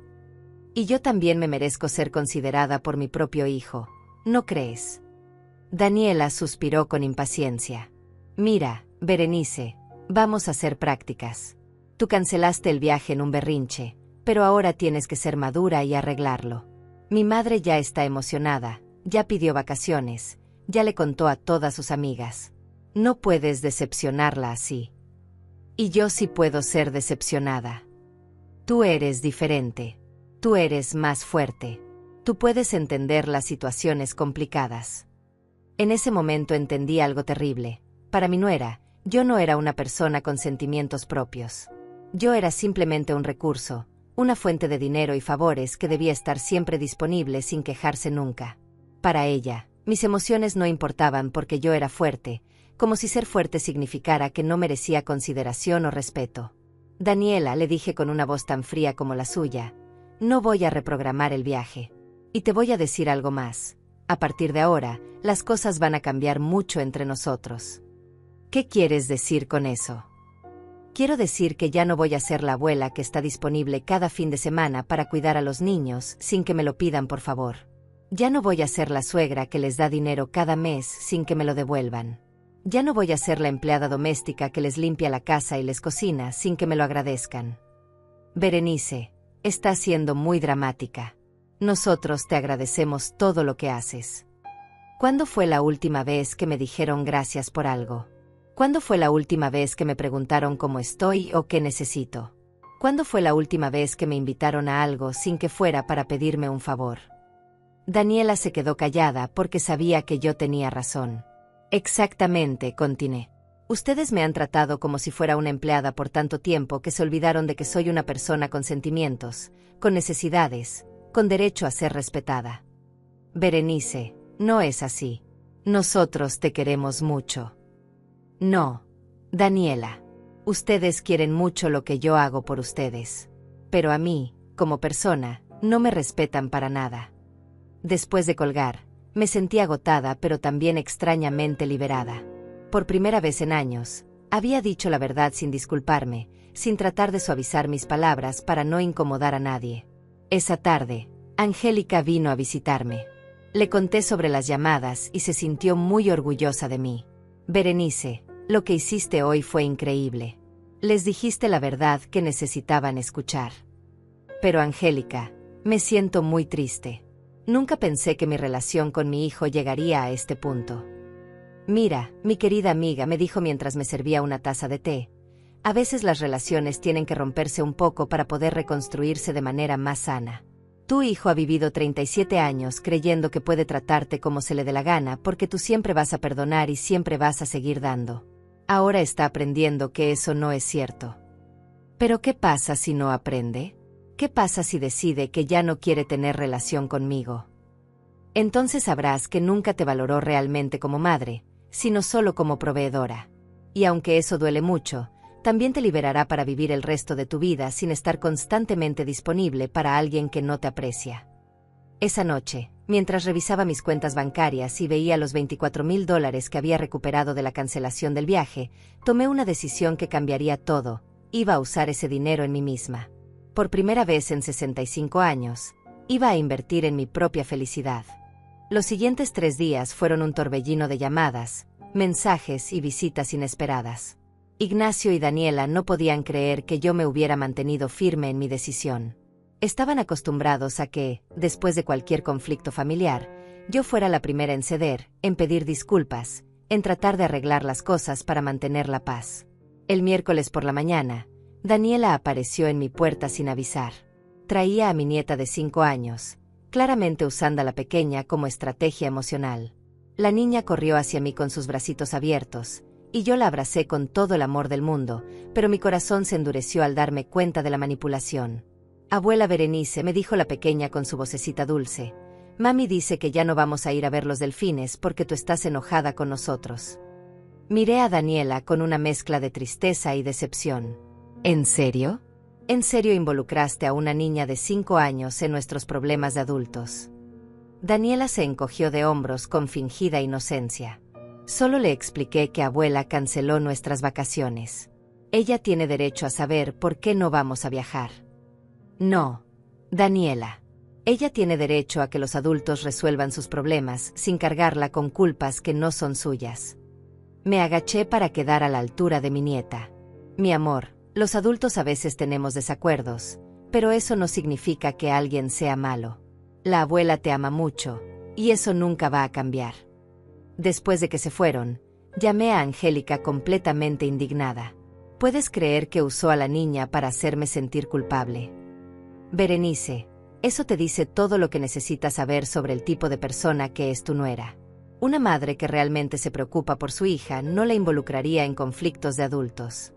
Y yo también me merezco ser considerada por mi propio hijo, ¿no crees? Daniela suspiró con impaciencia. Mira, Berenice, vamos a hacer prácticas. Tú cancelaste el viaje en un berrinche, pero ahora tienes que ser madura y arreglarlo. Mi madre ya está emocionada, ya pidió vacaciones, ya le contó a todas sus amigas. No puedes decepcionarla así. Y yo sí puedo ser decepcionada. Tú eres diferente. Tú eres más fuerte. Tú puedes entender las situaciones complicadas. En ese momento entendí algo terrible. Para mi nuera, yo no era una persona con sentimientos propios. Yo era simplemente un recurso, una fuente de dinero y favores que debía estar siempre disponible sin quejarse nunca. Para ella, mis emociones no importaban porque yo era fuerte, como si ser fuerte significara que no merecía consideración o respeto. Daniela, le dije con una voz tan fría como la suya, no voy a reprogramar el viaje. Y te voy a decir algo más. A partir de ahora, las cosas van a cambiar mucho entre nosotros. ¿Qué quieres decir con eso? Quiero decir que ya no voy a ser la abuela que está disponible cada fin de semana para cuidar a los niños sin que me lo pidan por favor. Ya no voy a ser la suegra que les da dinero cada mes sin que me lo devuelvan. Ya no voy a ser la empleada doméstica que les limpia la casa y les cocina sin que me lo agradezcan. Berenice, estás siendo muy dramática. Nosotros te agradecemos todo lo que haces. ¿Cuándo fue la última vez que me dijeron gracias por algo? ¿Cuándo fue la última vez que me preguntaron cómo estoy o qué necesito? ¿Cuándo fue la última vez que me invitaron a algo sin que fuera para pedirme un favor? Daniela se quedó callada porque sabía que yo tenía razón. Exactamente, continué. Ustedes me han tratado como si fuera una empleada por tanto tiempo que se olvidaron de que soy una persona con sentimientos, con necesidades, con derecho a ser respetada. Berenice, no es así. Nosotros te queremos mucho. No, Daniela. Ustedes quieren mucho lo que yo hago por ustedes. Pero a mí, como persona, no me respetan para nada. Después de colgar, me sentí agotada pero también extrañamente liberada. Por primera vez en años, había dicho la verdad sin disculparme, sin tratar de suavizar mis palabras para no incomodar a nadie. Esa tarde, Angélica vino a visitarme. Le conté sobre las llamadas y se sintió muy orgullosa de mí. Berenice, lo que hiciste hoy fue increíble. Les dijiste la verdad que necesitaban escuchar. Pero Angélica, me siento muy triste. Nunca pensé que mi relación con mi hijo llegaría a este punto. Mira, mi querida amiga, me dijo mientras me servía una taza de té, a veces las relaciones tienen que romperse un poco para poder reconstruirse de manera más sana. Tu hijo ha vivido 37 años creyendo que puede tratarte como se le dé la gana porque tú siempre vas a perdonar y siempre vas a seguir dando. Ahora está aprendiendo que eso no es cierto. ¿Pero qué pasa si no aprende? ¿Qué pasa si decide que ya no quiere tener relación conmigo? Entonces sabrás que nunca te valoró realmente como madre, sino solo como proveedora. Y aunque eso duele mucho, también te liberará para vivir el resto de tu vida sin estar constantemente disponible para alguien que no te aprecia. Esa noche, Mientras revisaba mis cuentas bancarias y veía los $24,000 que había recuperado de la cancelación del viaje, tomé una decisión que cambiaría todo. Iba a usar ese dinero en mí misma. Por primera vez en 65 años, iba a invertir en mi propia felicidad. Los siguientes 3 días fueron un torbellino de llamadas, mensajes y visitas inesperadas. Ignacio y Daniela no podían creer que yo me hubiera mantenido firme en mi decisión. Estaban acostumbrados a que, después de cualquier conflicto familiar, yo fuera la primera en ceder, en pedir disculpas, en tratar de arreglar las cosas para mantener la paz. El miércoles por la mañana, Daniela apareció en mi puerta sin avisar. Traía a mi nieta de 5 años, claramente usando a la pequeña como estrategia emocional. La niña corrió hacia mí con sus bracitos abiertos, y yo la abracé con todo el amor del mundo, pero mi corazón se endureció al darme cuenta de la manipulación. Abuela Berenice, me dijo la pequeña con su vocecita dulce, mami dice que ya no vamos a ir a ver los delfines porque tú estás enojada con nosotros. Miré a Daniela con una mezcla de tristeza y decepción. ¿En serio? ¿En serio involucraste a una niña de 5 años en nuestros problemas de adultos? Daniela se encogió de hombros con fingida inocencia. Solo le expliqué que abuela canceló nuestras vacaciones. Ella tiene derecho a saber por qué no vamos a viajar. No, Daniela. Ella tiene derecho a que los adultos resuelvan sus problemas sin cargarla con culpas que no son suyas. Me agaché para quedar a la altura de mi nieta. Mi amor, los adultos a veces tenemos desacuerdos, pero eso no significa que alguien sea malo. La abuela te ama mucho, y eso nunca va a cambiar. Después de que se fueron, llamé a Angélica completamente indignada. ¿Puedes creer que usó a la niña para hacerme sentir culpable? Berenice, eso te dice todo lo que necesitas saber sobre el tipo de persona que es tu nuera. Una madre que realmente se preocupa por su hija no la involucraría en conflictos de adultos.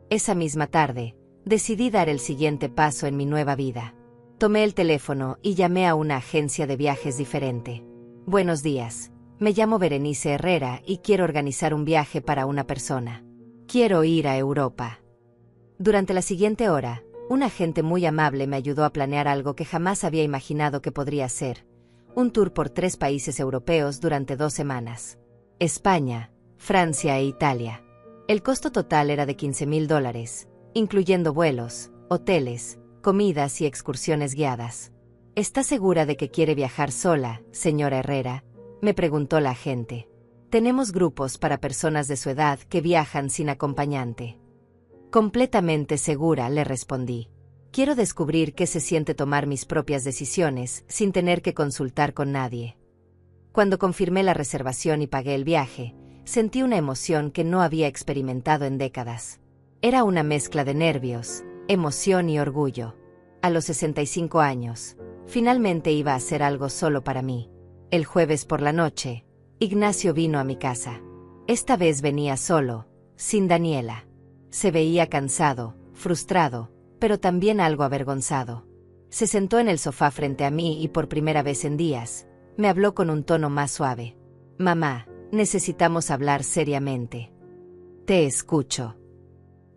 Esa misma tarde, decidí dar el siguiente paso en mi nueva vida. Tomé el teléfono y llamé a una agencia de viajes diferente. Buenos días, me llamo Berenice Herrera y quiero organizar un viaje para una persona. Quiero ir a Europa. Durante la siguiente hora, un agente muy amable me ayudó a planear algo que jamás había imaginado que podría ser: un tour por 3 países europeos durante 2 semanas. España, Francia e Italia. El costo total era de $15,000, incluyendo vuelos, hoteles, comidas y excursiones guiadas. ¿Está segura de que quiere viajar sola, señora Herrera?, me preguntó la agente. Tenemos grupos para personas de su edad que viajan sin acompañante. Completamente segura, le respondí. Quiero descubrir qué se siente tomar mis propias decisiones sin tener que consultar con nadie. Cuando confirmé la reservación y pagué el viaje, sentí una emoción que no había experimentado en décadas. Era una mezcla de nervios, emoción y orgullo. A los 65 años, finalmente iba a hacer algo solo para mí. El jueves por la noche, Ignacio vino a mi casa. Esta vez venía solo, sin Daniela. Se veía cansado, frustrado, pero también algo avergonzado. Se sentó en el sofá frente a mí y por primera vez en días, me habló con un tono más suave. Mamá, necesitamos hablar seriamente. Te escucho.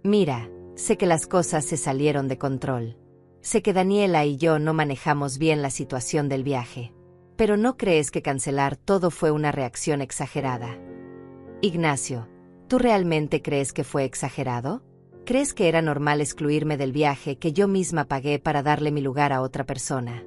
Mira, sé que las cosas se salieron de control. Sé que Daniela y yo no manejamos bien la situación del viaje. Pero ¿no crees que cancelar todo fue una reacción exagerada? Ignacio, ¿tú realmente crees que fue exagerado? ¿Crees que era normal excluirme del viaje que yo misma pagué para darle mi lugar a otra persona?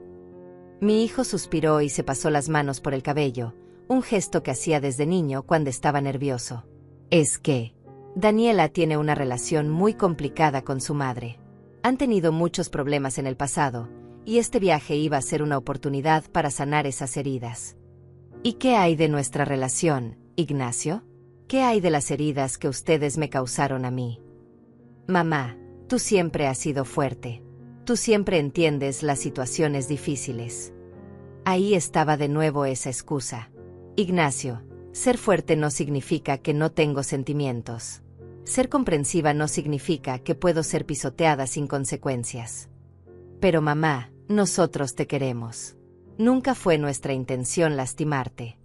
Mi hijo suspiró y se pasó las manos por el cabello, un gesto que hacía desde niño cuando estaba nervioso. Es que Daniela tiene una relación muy complicada con su madre. Han tenido muchos problemas en el pasado, y este viaje iba a ser una oportunidad para sanar esas heridas. ¿Y qué hay de nuestra relación, Ignacio? ¿Qué hay de las heridas que ustedes me causaron a mí? Mamá, tú siempre has sido fuerte. Tú siempre entiendes las situaciones difíciles. Ahí estaba de nuevo esa excusa. Ignacio, ser fuerte no significa que no tengo sentimientos. Ser comprensiva no significa que puedo ser pisoteada sin consecuencias. Pero mamá, nosotros te queremos. Nunca fue nuestra intención lastimarte.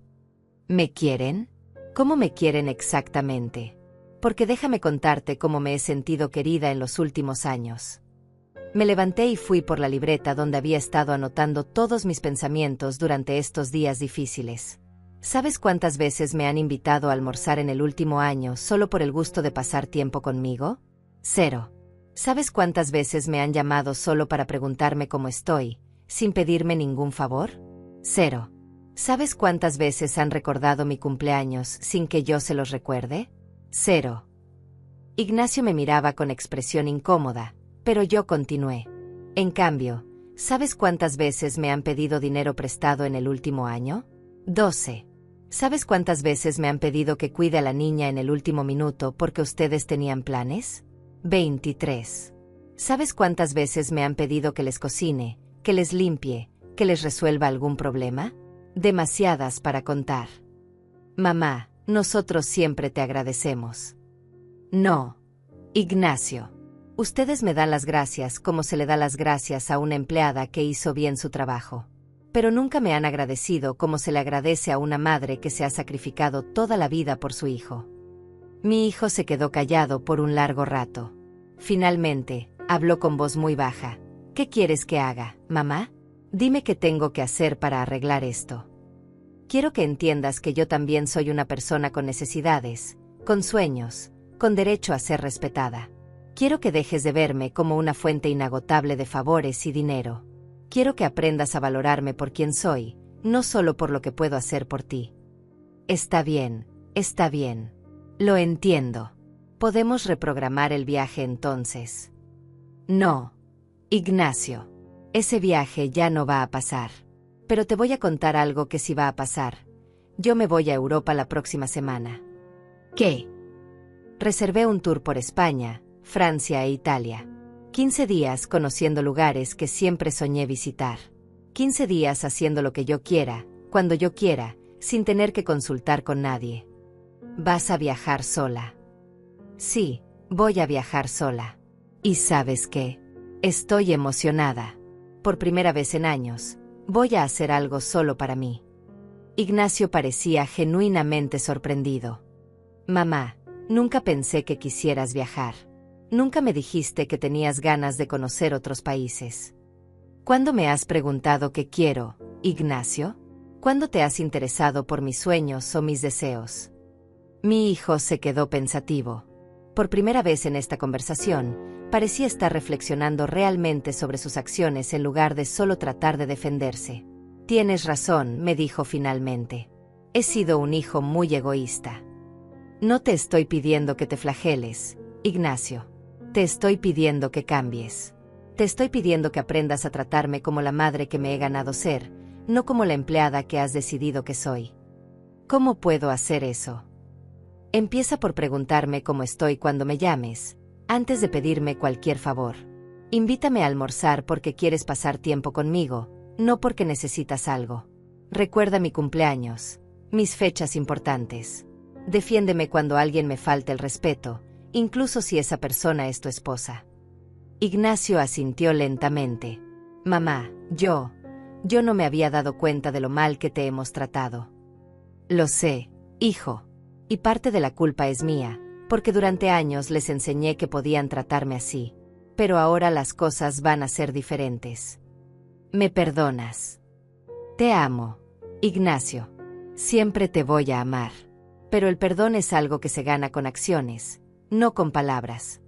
¿Me quieren? ¿Cómo me quieren exactamente? Porque déjame contarte cómo me he sentido querida en los últimos años. Me levanté y fui por la libreta donde había estado anotando todos mis pensamientos durante estos días difíciles. ¿Sabes cuántas veces me han invitado a almorzar en el último año solo por el gusto de pasar tiempo conmigo? 0. ¿Sabes cuántas veces me han llamado solo para preguntarme cómo estoy, sin pedirme ningún favor? 0. ¿Sabes cuántas veces han recordado mi cumpleaños sin que yo se los recuerde? 0. Ignacio me miraba con expresión incómoda, pero yo continué. En cambio, ¿sabes cuántas veces me han pedido dinero prestado en el último año? 12. ¿Sabes cuántas veces me han pedido que cuide a la niña en el último minuto porque ustedes tenían planes? 23. ¿Sabes cuántas veces me han pedido que les cocine, que les limpie, que les resuelva algún problema? Demasiadas para contar. Mamá, nosotros siempre te agradecemos. No. Ignacio. Ustedes me dan las gracias como se le da las gracias a una empleada que hizo bien su trabajo. Pero nunca me han agradecido como se le agradece a una madre que se ha sacrificado toda la vida por su hijo. Mi hijo se quedó callado por un largo rato. Finalmente, habló con voz muy baja. ¿Qué quieres que haga, mamá? Dime qué tengo que hacer para arreglar esto. Quiero que entiendas que yo también soy una persona con necesidades, con sueños, con derecho a ser respetada. Quiero que dejes de verme como una fuente inagotable de favores y dinero. Quiero que aprendas a valorarme por quien soy, no solo por lo que puedo hacer por ti. Está bien, está bien. Lo entiendo. ¿Podemos reprogramar el viaje entonces? No. Ignacio. Ese viaje ya no va a pasar. Pero te voy a contar algo que sí va a pasar. Yo me voy a Europa la próxima semana. ¿Qué? Reservé un tour por España, Francia e Italia. 15 días conociendo lugares que siempre soñé visitar. 15 días haciendo lo que yo quiera, cuando yo quiera, sin tener que consultar con nadie. ¿Vas a viajar sola? Sí, voy a viajar sola. ¿Y sabes qué? Estoy emocionada. Por primera vez en años, voy a hacer algo solo para mí. Ignacio parecía genuinamente sorprendido. Mamá, nunca pensé que quisieras viajar. Nunca me dijiste que tenías ganas de conocer otros países. ¿Cuándo me has preguntado qué quiero, Ignacio? ¿Cuándo te has interesado por mis sueños o mis deseos? Mi hijo se quedó pensativo. Por primera vez en esta conversación, parecía estar reflexionando realmente sobre sus acciones en lugar de solo tratar de defenderse. Tienes razón, me dijo finalmente. He sido un hijo muy egoísta. No te estoy pidiendo que te flageles, Ignacio. Te estoy pidiendo que cambies. Te estoy pidiendo que aprendas a tratarme como la madre que me he ganado ser, no como la empleada que has decidido que soy. ¿Cómo puedo hacer eso? Empieza por preguntarme cómo estoy cuando me llames, antes de pedirme cualquier favor. Invítame a almorzar porque quieres pasar tiempo conmigo, no porque necesitas algo. Recuerda mi cumpleaños, mis fechas importantes. Defiéndeme cuando alguien me falte el respeto, incluso si esa persona es tu esposa. Ignacio asintió lentamente. Mamá, yo no me había dado cuenta de lo mal que te hemos tratado. Lo sé, hijo. Y parte de la culpa es mía, porque durante años les enseñé que podían tratarme así. Pero ahora las cosas van a ser diferentes. ¿Me perdonas? Te amo, Ignacio. Siempre te voy a amar. Pero el perdón es algo que se gana con acciones, no con palabras.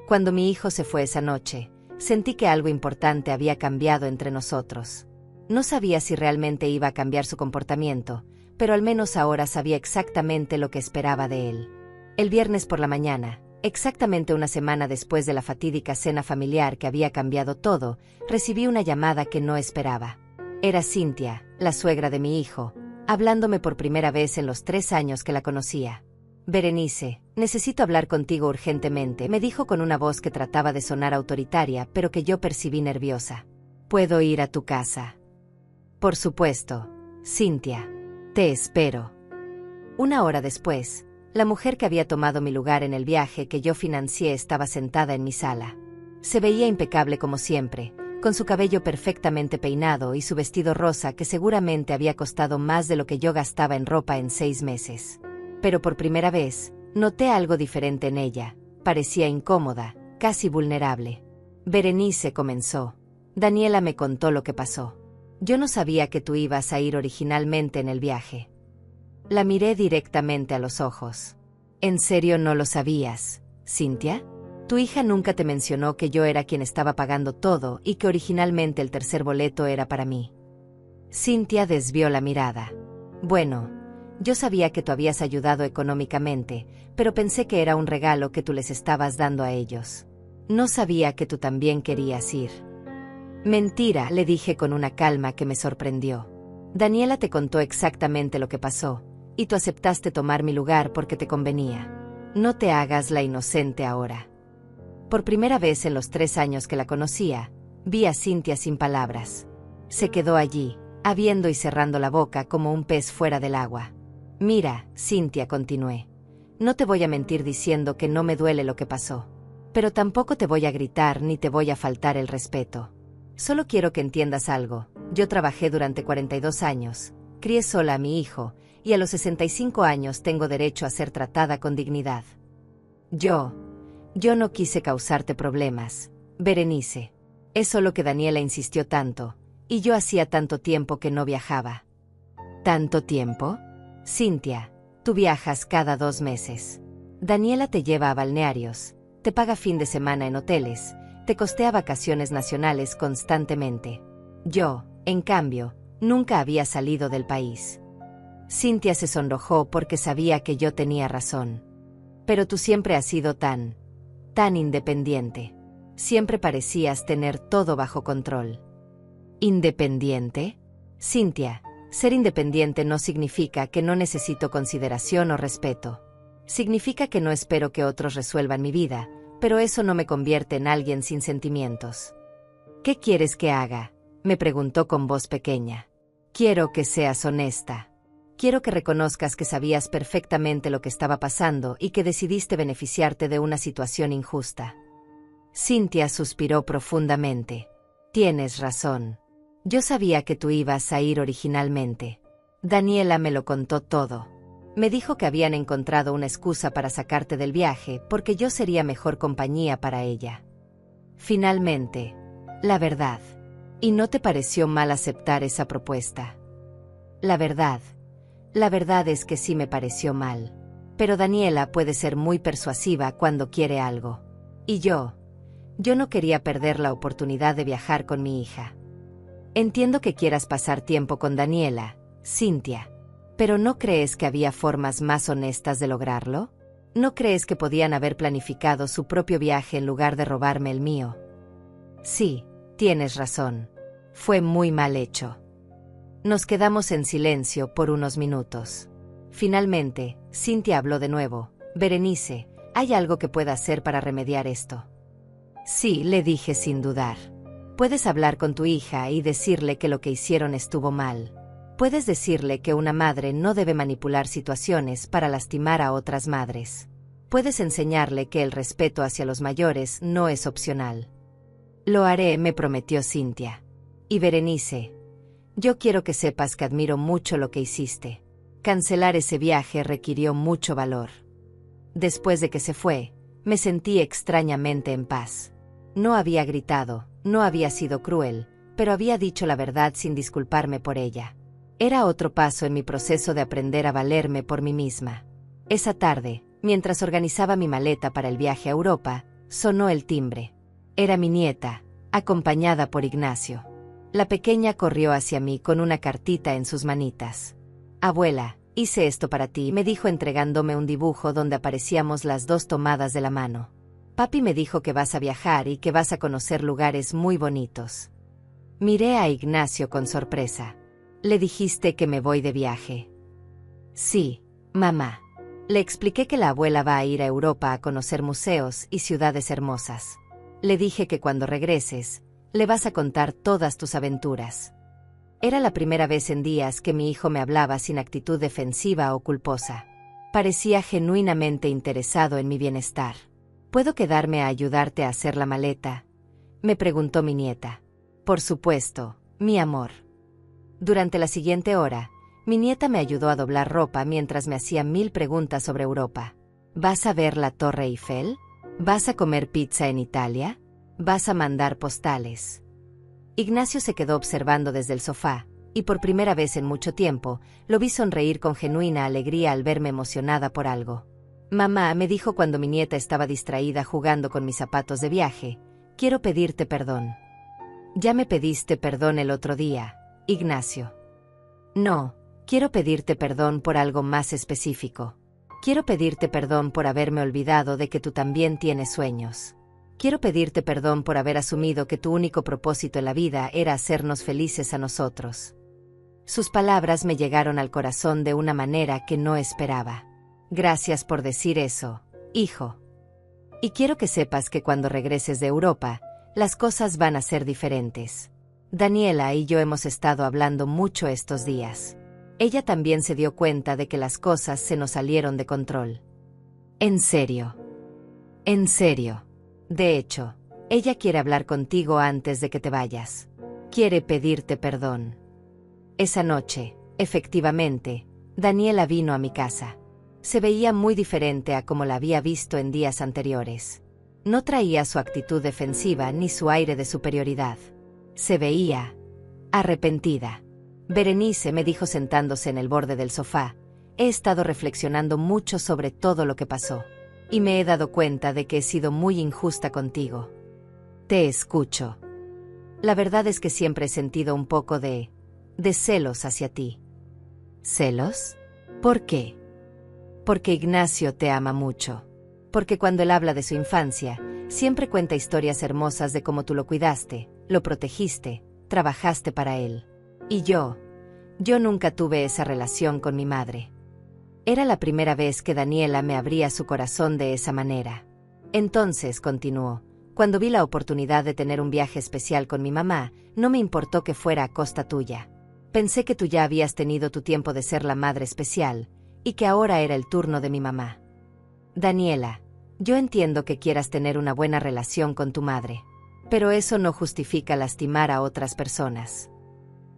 Cuando mi hijo se fue esa noche, sentí que algo importante había cambiado entre nosotros. No sabía si realmente iba a cambiar su comportamiento, pero al menos ahora sabía exactamente lo que esperaba de él. El viernes por la mañana, exactamente una semana después de la fatídica cena familiar que había cambiado todo, recibí una llamada que no esperaba. Era Cintia, la suegra de mi hijo, hablándome por primera vez en los 3 años que la conocía. Berenice, necesito hablar contigo urgentemente, me dijo con una voz que trataba de sonar autoritaria, pero que yo percibí nerviosa. ¿Puedo ir a tu casa? Por supuesto, Cintia. Te espero. 1 hora después, la mujer que había tomado mi lugar en el viaje que yo financié estaba sentada en mi sala. Se veía impecable como siempre, con su cabello perfectamente peinado y su vestido rosa que seguramente había costado más de lo que yo gastaba en ropa en 6 meses. Pero por primera vez, noté algo diferente en ella. Parecía incómoda, casi vulnerable. Berenice comenzó. Daniela me contó lo que pasó. Yo no sabía que tú ibas a ir originalmente en el viaje. La miré directamente a los ojos. ¿En serio no lo sabías, Cynthia? Tu hija nunca te mencionó que yo era quien estaba pagando todo y que originalmente el tercer boleto era para mí. Cynthia desvió la mirada. Bueno, yo sabía que tú habías ayudado económicamente, pero pensé que era un regalo que tú les estabas dando a ellos. No sabía que tú también querías ir. Mentira, le dije con una calma que me sorprendió. Daniela te contó exactamente lo que pasó, y tú aceptaste tomar mi lugar porque te convenía. No te hagas la inocente ahora. Por primera vez en los 3 años que la conocía, vi a Cynthia sin palabras. Se quedó allí, abriendo y cerrando la boca como un pez fuera del agua. Mira, Cynthia, continué. No te voy a mentir diciendo que no me duele lo que pasó. Pero tampoco te voy a gritar ni te voy a faltar el respeto. Solo quiero que entiendas algo. Yo trabajé durante 42 años, crié sola a mi hijo, y a los 65 años tengo derecho a ser tratada con dignidad. Yo no quise causarte problemas, Berenice. Es solo que Daniela insistió tanto, y yo hacía tanto tiempo que no viajaba. ¿Tanto tiempo? Cynthia, tú viajas cada 2 meses. Daniela te lleva a balnearios, te paga fin de semana en hoteles, te costea vacaciones nacionales constantemente. Yo, en cambio, nunca había salido del país. Cynthia se sonrojó porque sabía que yo tenía razón. Pero tú siempre has sido tan independiente. Siempre parecías tener todo bajo control. ¿Independiente? Cynthia, ser independiente no significa que no necesito consideración o respeto. Significa que no espero que otros resuelvan mi vida, pero eso no me convierte en alguien sin sentimientos. ¿Qué quieres que haga?, me preguntó con voz pequeña. Quiero que seas honesta. Quiero que reconozcas que sabías perfectamente lo que estaba pasando y que decidiste beneficiarte de una situación injusta. Cynthia suspiró profundamente. Tienes razón. Yo sabía que tú ibas a ir originalmente. Daniela me lo contó todo. Me dijo que habían encontrado una excusa para sacarte del viaje porque yo sería mejor compañía para ella. Finalmente, la verdad. ¿Y no te pareció mal aceptar esa propuesta? La verdad es que sí me pareció mal. Pero Daniela puede ser muy persuasiva cuando quiere algo. Y yo no quería perder la oportunidad de viajar con mi hija. Entiendo que quieras pasar tiempo con Daniela, Cynthia. ¿Pero no crees que había formas más honestas de lograrlo? ¿No crees que podían haber planificado su propio viaje en lugar de robarme el mío? Sí, tienes razón. Fue muy mal hecho. Nos quedamos en silencio por unos minutos. Finalmente, Cynthia habló de nuevo. Berenice, ¿hay algo que pueda hacer para remediar esto? Sí, le dije sin dudar. Puedes hablar con tu hija y decirle que lo que hicieron estuvo mal. Puedes decirle que una madre no debe manipular situaciones para lastimar a otras madres. Puedes enseñarle que el respeto hacia los mayores no es opcional. Lo haré, me prometió Cynthia. Y Berenice, yo quiero que sepas que admiro mucho lo que hiciste. Cancelar ese viaje requirió mucho valor. Después de que se fue, me sentí extrañamente en paz. No había gritado, no había sido cruel, pero había dicho la verdad sin disculparme por ella. Era otro paso en mi proceso de aprender a valerme por mí misma. Esa tarde, mientras organizaba mi maleta para el viaje a Europa, sonó el timbre. Era mi nieta, acompañada por Ignacio. La pequeña corrió hacia mí con una cartita en sus manitas. Abuela, hice esto para ti, me dijo entregándome un dibujo donde aparecíamos las dos tomadas de la mano. Papi me dijo que vas a viajar y que vas a conocer lugares muy bonitos. Miré a Ignacio con sorpresa. ¿Le dijiste que me voy de viaje? Sí, mamá. Le expliqué que la abuela va a ir a Europa a conocer museos y ciudades hermosas. Le dije que cuando regreses, le vas a contar todas tus aventuras. Era la primera vez en días que mi hijo me hablaba sin actitud defensiva o culposa. Parecía genuinamente interesado en mi bienestar. ¿Puedo quedarme a ayudarte a hacer la maleta?, me preguntó mi nieta. Por supuesto, mi amor. Durante la siguiente hora, mi nieta me ayudó a doblar ropa mientras me hacía 1000 preguntas sobre Europa. ¿Vas a ver la Torre Eiffel? ¿Vas a comer pizza en Italia? Vas a mandar postales. Ignacio se quedó observando desde el sofá, y por primera vez en mucho tiempo, lo vi sonreír con genuina alegría al verme emocionada por algo. Mamá, me dijo cuando mi nieta estaba distraída jugando con mis zapatos de viaje, quiero pedirte perdón. Ya me pediste perdón el otro día, Ignacio. No, quiero pedirte perdón por algo más específico. Quiero pedirte perdón por haberme olvidado de que tú también tienes sueños. Quiero pedirte perdón por haber asumido que tu único propósito en la vida era hacernos felices a nosotros. Sus palabras me llegaron al corazón de una manera que no esperaba. Gracias por decir eso, hijo. Y quiero que sepas que cuando regreses de Europa, las cosas van a ser diferentes. Daniela y yo hemos estado hablando mucho estos días. Ella también se dio cuenta de que las cosas se nos salieron de control. En serio. En serio. De hecho, ella quiere hablar contigo antes de que te vayas. Quiere pedirte perdón. Esa noche, efectivamente, Daniela vino a mi casa. Se veía muy diferente a como la había visto en días anteriores. No traía su actitud defensiva ni su aire de superioridad. Se veía arrepentida. Berenice, me dijo sentándose en el borde del sofá, he estado reflexionando mucho sobre todo lo que pasó. Y me he dado cuenta de que he sido muy injusta contigo. Te escucho. La verdad es que siempre he sentido un poco de celos hacia ti. ¿Celos? ¿Por qué? Porque Ignacio te ama mucho. Porque cuando él habla de su infancia, siempre cuenta historias hermosas de cómo tú lo cuidaste, lo protegiste, trabajaste para él. Y yo nunca tuve esa relación con mi madre. Era la primera vez que Daniela me abría su corazón de esa manera. Entonces, continuó, cuando vi la oportunidad de tener un viaje especial con mi mamá, no me importó que fuera a costa tuya. Pensé que tú ya habías tenido tu tiempo de ser la madre especial, y que ahora era el turno de mi mamá. Daniela, yo entiendo que quieras tener una buena relación con tu madre, pero eso no justifica lastimar a otras personas.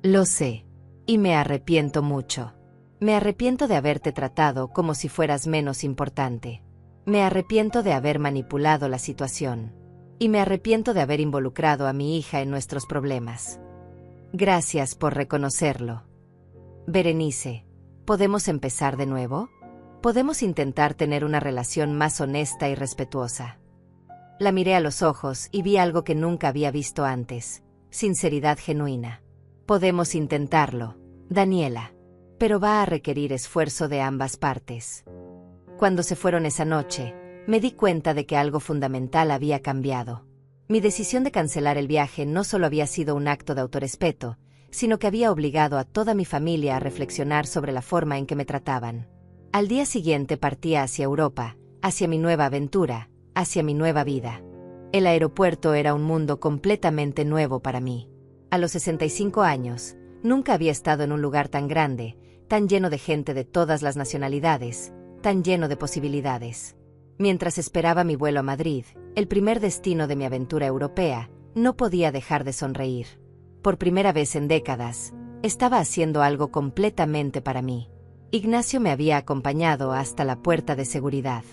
Lo sé, y me arrepiento mucho. Me arrepiento de haberte tratado como si fueras menos importante. Me arrepiento de haber manipulado la situación. Y me arrepiento de haber involucrado a mi hija en nuestros problemas. Gracias por reconocerlo. Berenice, ¿podemos empezar de nuevo? ¿Podemos intentar tener una relación más honesta y respetuosa? La miré a los ojos y vi algo que nunca había visto antes: sinceridad genuina. Podemos intentarlo, Daniela, pero va a requerir esfuerzo de ambas partes. Cuando se fueron esa noche, me di cuenta de que algo fundamental había cambiado. Mi decisión de cancelar el viaje no solo había sido un acto de autorrespeto, sino que había obligado a toda mi familia a reflexionar sobre la forma en que me trataban. Al día siguiente partía hacia Europa, hacia mi nueva aventura, hacia mi nueva vida. El aeropuerto era un mundo completamente nuevo para mí. A los 65 años, nunca había estado en un lugar tan grande, tan lleno de gente de todas las nacionalidades, tan lleno de posibilidades. Mientras esperaba mi vuelo a Madrid, el primer destino de mi aventura europea, no podía dejar de sonreír. Por primera vez en décadas, estaba haciendo algo completamente para mí. Ignacio me había acompañado hasta la puerta de seguridad.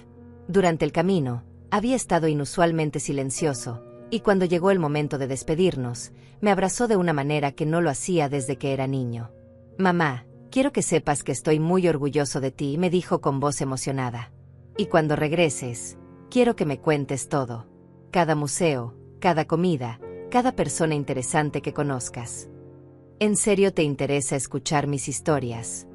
Durante el camino, había estado inusualmente silencioso, y cuando llegó el momento de despedirnos, me abrazó de una manera que no lo hacía desde que era niño. Mamá, quiero que sepas que estoy muy orgulloso de ti, me dijo con voz emocionada. Y cuando regreses, quiero que me cuentes todo. Cada museo, cada comida, cada persona interesante que conozcas. ¿En serio te interesa escuchar mis historias?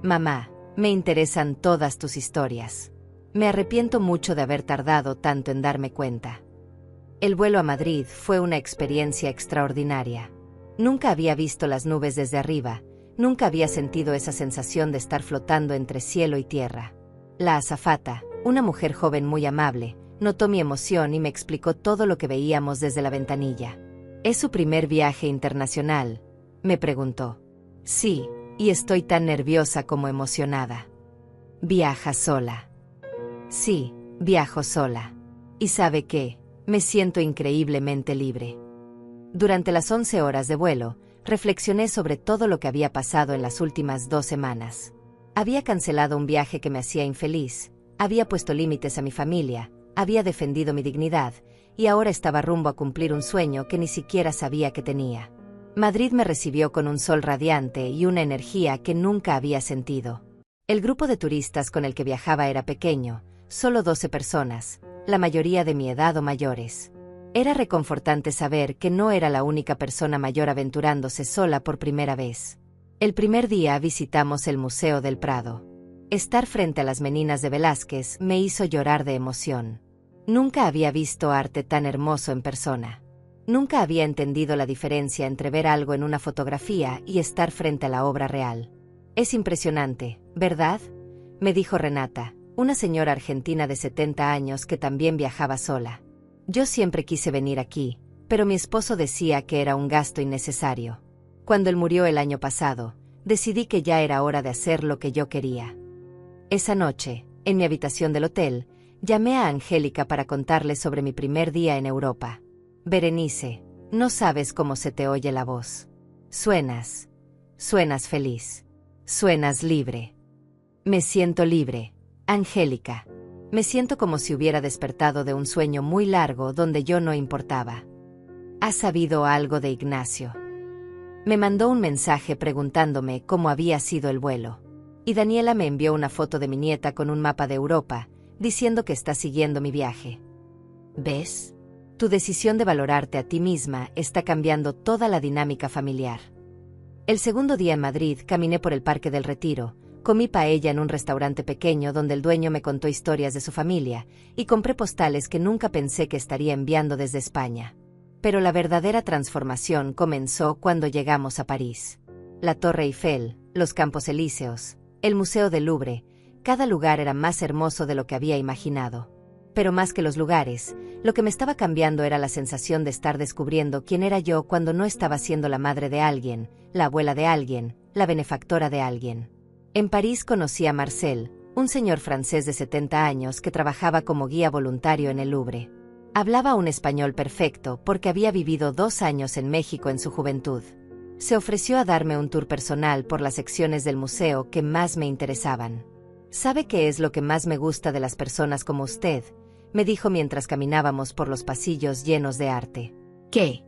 Mamá, me interesan todas tus historias. Me arrepiento mucho de haber tardado tanto en darme cuenta. El vuelo a Madrid fue una experiencia extraordinaria. Nunca había visto las nubes desde arriba, nunca había sentido esa sensación de estar flotando entre cielo y tierra. La azafata, una mujer joven muy amable, notó mi emoción y me explicó todo lo que veíamos desde la ventanilla. ¿Es su primer viaje internacional?, me preguntó. Sí, y estoy tan nerviosa como emocionada. ¿Viaja sola? Sí, viajo sola. ¿Y sabe qué? Me siento increíblemente libre. Durante las 11 horas de vuelo, reflexioné sobre todo lo que había pasado en las últimas 2 semanas. Había cancelado un viaje que me hacía infeliz, había puesto límites a mi familia, había defendido mi dignidad, y ahora estaba rumbo a cumplir un sueño que ni siquiera sabía que tenía. Madrid me recibió con un sol radiante y una energía que nunca había sentido. El grupo de turistas con el que viajaba era pequeño, solo 12 personas, la mayoría de mi edad o mayores. Era reconfortante saber que no era la única persona mayor aventurándose sola por primera vez. El primer día visitamos el Museo del Prado. Estar frente a las Meninas de Velázquez me hizo llorar de emoción. Nunca había visto arte tan hermoso en persona. Nunca había entendido la diferencia entre ver algo en una fotografía y estar frente a la obra real. Es impresionante, ¿verdad?, me dijo Renata, una señora argentina de 70 años que también viajaba sola. Yo siempre quise venir aquí, pero mi esposo decía que era un gasto innecesario. Cuando él murió el año pasado, decidí que ya era hora de hacer lo que yo quería. Esa noche, en mi habitación del hotel, llamé a Angélica para contarle sobre mi primer día en Europa. Berenice, no sabes cómo se te oye la voz. Suenas feliz. Suenas libre. Me siento libre, Angélica. Me siento como si hubiera despertado de un sueño muy largo donde yo no importaba. ¿Has sabido algo de Ignacio? Me mandó un mensaje preguntándome cómo había sido el vuelo. Y Daniela me envió una foto de mi nieta con un mapa de Europa, diciendo que está siguiendo mi viaje. ¿Ves? Tu decisión de valorarte a ti misma está cambiando toda la dinámica familiar. El segundo día en Madrid caminé por el Parque del Retiro, comí paella en un restaurante pequeño donde el dueño me contó historias de su familia, y compré postales que nunca pensé que estaría enviando desde España. Pero la verdadera transformación comenzó cuando llegamos a París. La Torre Eiffel, los Campos Elíseos, el Museo del Louvre, cada lugar era más hermoso de lo que había imaginado. Pero más que los lugares, lo que me estaba cambiando era la sensación de estar descubriendo quién era yo cuando no estaba siendo la madre de alguien, la abuela de alguien, la benefactora de alguien. En París conocí a Marcel, un señor francés de 70 años que trabajaba como guía voluntario en el Louvre. Hablaba un español perfecto porque había vivido 2 años en México en su juventud. Se ofreció a darme un tour personal por las secciones del museo que más me interesaban. ¿Sabe qué es lo que más me gusta de las personas como usted?, me dijo mientras caminábamos por los pasillos llenos de arte. ¿Qué?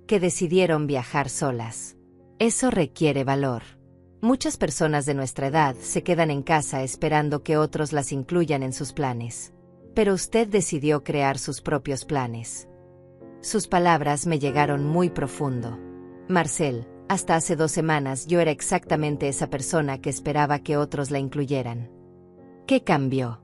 Que decidieron viajar solas. Eso requiere valor. Muchas personas de nuestra edad se quedan en casa esperando que otros las incluyan en sus planes. Pero usted decidió crear sus propios planes. Sus palabras me llegaron muy profundo. Marcel, hasta hace 2 semanas yo era exactamente esa persona que esperaba que otros la incluyeran. ¿Qué cambió?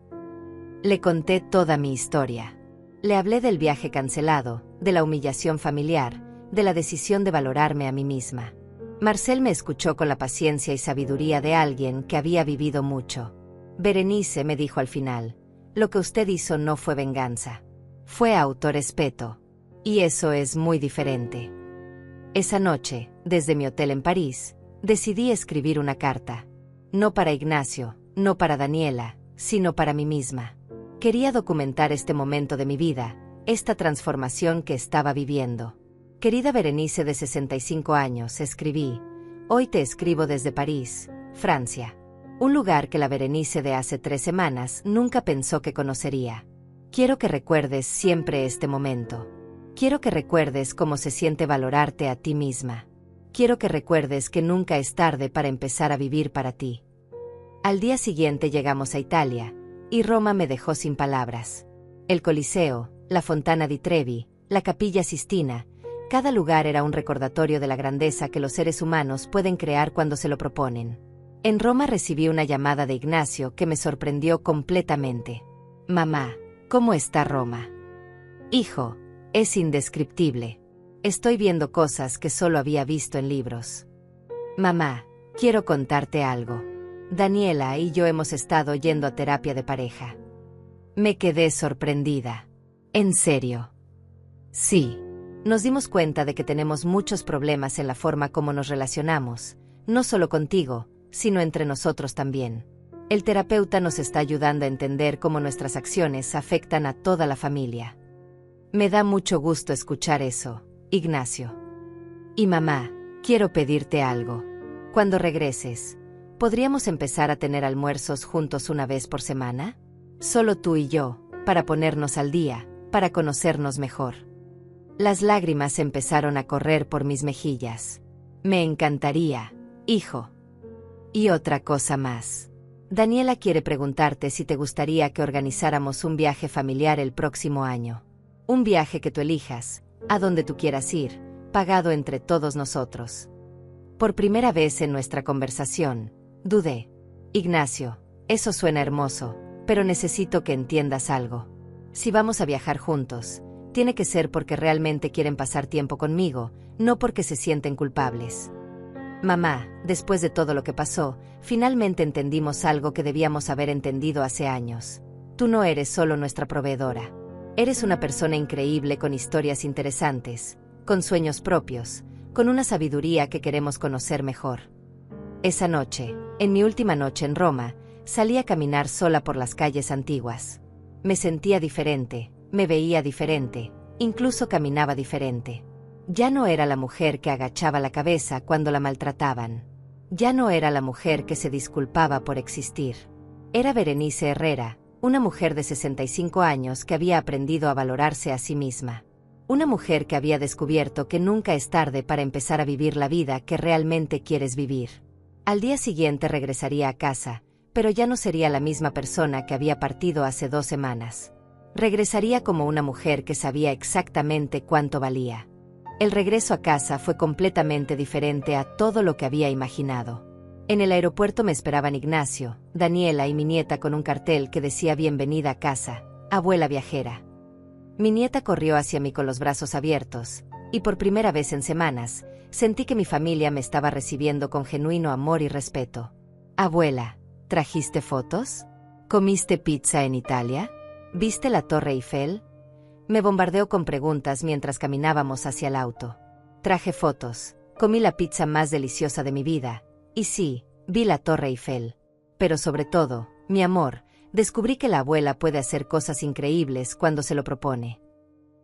Le conté toda mi historia. Le hablé del viaje cancelado, de la humillación familiar, de la decisión de valorarme a mí misma. Marcel me escuchó con la paciencia y sabiduría de alguien que había vivido mucho. Berenice, me dijo al final, lo que usted hizo no fue venganza. Fue autorrespeto. Y eso es muy diferente. Esa noche, desde mi hotel en París, decidí escribir una carta. No para Ignacio, no para Daniela, sino para mí misma. Quería documentar este momento de mi vida, esta transformación que estaba viviendo. Querida Berenice de 65 años, escribí. Hoy te escribo desde París, Francia. Un lugar que la Berenice de hace 3 semanas nunca pensó que conocería. Quiero que recuerdes siempre este momento. Quiero que recuerdes cómo se siente valorarte a ti misma. Quiero que recuerdes que nunca es tarde para empezar a vivir para ti. Al día siguiente llegamos a Italia, y Roma me dejó sin palabras. El Coliseo, la Fontana di Trevi, la Capilla Sistina, cada lugar era un recordatorio de la grandeza que los seres humanos pueden crear cuando se lo proponen. En Roma recibí una llamada de Ignacio que me sorprendió completamente. Mamá, ¿cómo está Roma? Hijo, es indescriptible. Estoy viendo cosas que solo había visto en libros. Mamá, quiero contarte algo. Daniela y yo hemos estado yendo a terapia de pareja. Me quedé sorprendida. ¿En serio? Sí. Nos dimos cuenta de que tenemos muchos problemas en la forma como nos relacionamos, no solo contigo, sino entre nosotros también. El terapeuta nos está ayudando a entender cómo nuestras acciones afectan a toda la familia. Me da mucho gusto escuchar eso, Ignacio. Y mamá, quiero pedirte algo. Cuando regreses, ¿podríamos empezar a tener almuerzos juntos una vez por semana? Solo tú y yo, para ponernos al día, para conocernos mejor. Las lágrimas empezaron a correr por mis mejillas. Me encantaría, hijo. Y otra cosa más. Daniela quiere preguntarte si te gustaría que organizáramos un viaje familiar el próximo año. Un viaje que tú elijas, a donde tú quieras ir, pagado entre todos nosotros. Por primera vez en nuestra conversación, dudé. Ignacio, eso suena hermoso, pero necesito que entiendas algo. Si vamos a viajar juntos, tiene que ser porque realmente quieren pasar tiempo conmigo, no porque se sienten culpables. Mamá, después de todo lo que pasó, finalmente entendimos algo que debíamos haber entendido hace años. Tú no eres solo nuestra proveedora. Eres una persona increíble con historias interesantes, con sueños propios, con una sabiduría que queremos conocer mejor. Esa noche, en mi última noche en Roma, salí a caminar sola por las calles antiguas. Me sentía diferente, me veía diferente, incluso caminaba diferente. Ya no era la mujer que agachaba la cabeza cuando la maltrataban. Ya no era la mujer que se disculpaba por existir. Era Berenice Herrera, una mujer de 65 años que había aprendido a valorarse a sí misma. Una mujer que había descubierto que nunca es tarde para empezar a vivir la vida que realmente quieres vivir. Al día siguiente regresaría a casa, pero ya no sería la misma persona que había partido hace 2 semanas. Regresaría como una mujer que sabía exactamente cuánto valía. El regreso a casa fue completamente diferente a todo lo que había imaginado. En el aeropuerto me esperaban Ignacio, Daniela y mi nieta con un cartel que decía «Bienvenida a casa, abuela viajera». Mi nieta corrió hacia mí con los brazos abiertos, y por primera vez en semanas, sentí que mi familia me estaba recibiendo con genuino amor y respeto. «Abuela, ¿trajiste fotos? ¿Comiste pizza en Italia? ¿Viste la Torre Eiffel?». Me bombardeó con preguntas mientras caminábamos hacia el auto. Traje fotos, comí la pizza más deliciosa de mi vida, y sí, vi la Torre Eiffel. Pero sobre todo, mi amor, descubrí que la abuela puede hacer cosas increíbles cuando se lo propone.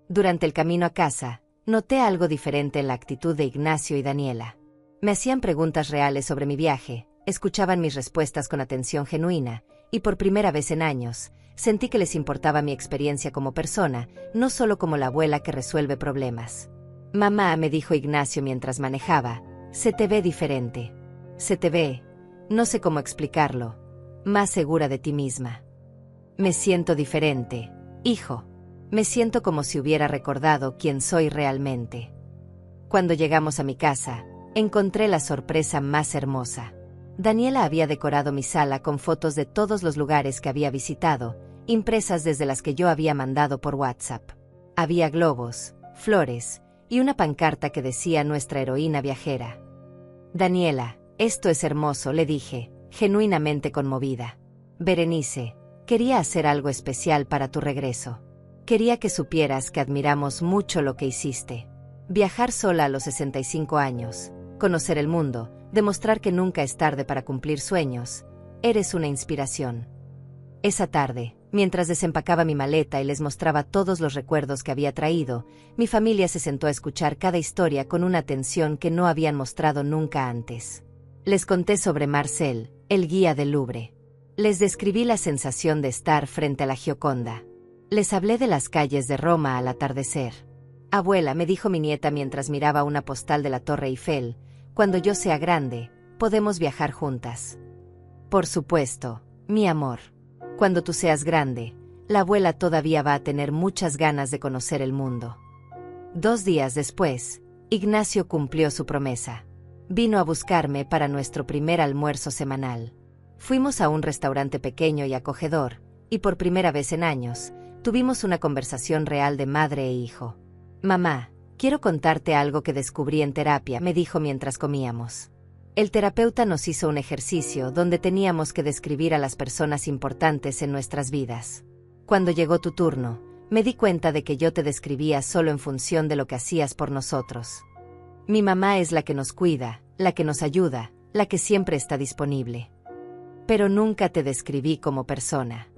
Durante el camino a casa, noté algo diferente en la actitud de Ignacio y Daniela. Me hacían preguntas reales sobre mi viaje, escuchaban mis respuestas con atención genuina, y por primera vez en años, sentí que les importaba mi experiencia como persona, no solo como la abuela que resuelve problemas. «Mamá», me dijo Ignacio mientras manejaba, «se te ve diferente. Se te ve, no sé cómo explicarlo, más segura de ti misma». «Me siento diferente, hijo. Me siento como si hubiera recordado quién soy realmente». Cuando llegamos a mi casa, encontré la sorpresa más hermosa. Daniela había decorado mi sala con fotos de todos los lugares que había visitado, impresas desde las que yo había mandado por WhatsApp. Había globos, flores, y una pancarta que decía «Nuestra heroína viajera». «Daniela, esto es hermoso», le dije, genuinamente conmovida. «Berenice, quería hacer algo especial para tu regreso. Quería que supieras que admiramos mucho lo que hiciste. Viajar sola a los 65 años, conocer el mundo, demostrar que nunca es tarde para cumplir sueños. Eres una inspiración». Esa tarde, mientras desempacaba mi maleta y les mostraba todos los recuerdos que había traído, mi familia se sentó a escuchar cada historia con una atención que no habían mostrado nunca antes. Les conté sobre Marcel, el guía del Louvre. Les describí la sensación de estar frente a la Gioconda. Les hablé de las calles de Roma al atardecer. «Abuela», me dijo mi nieta mientras miraba una postal de la Torre Eiffel, «cuando yo sea grande, podemos viajar juntas». «Por supuesto, mi amor. Cuando tú seas grande, la abuela todavía va a tener muchas ganas de conocer el mundo». 2 días después, Ignacio cumplió su promesa. Vino a buscarme para nuestro primer almuerzo semanal. Fuimos a un restaurante pequeño y acogedor, y por primera vez en años, tuvimos una conversación real de madre e hijo. «Mamá, quiero contarte algo que descubrí en terapia», me dijo mientras comíamos. El terapeuta nos hizo un ejercicio donde teníamos que describir a las personas importantes en nuestras vidas. Cuando llegó tu turno, me di cuenta de que yo te describía solo en función de lo que hacías por nosotros. Mi mamá es la que nos cuida, la que nos ayuda, la que siempre está disponible. Pero nunca te describí como persona.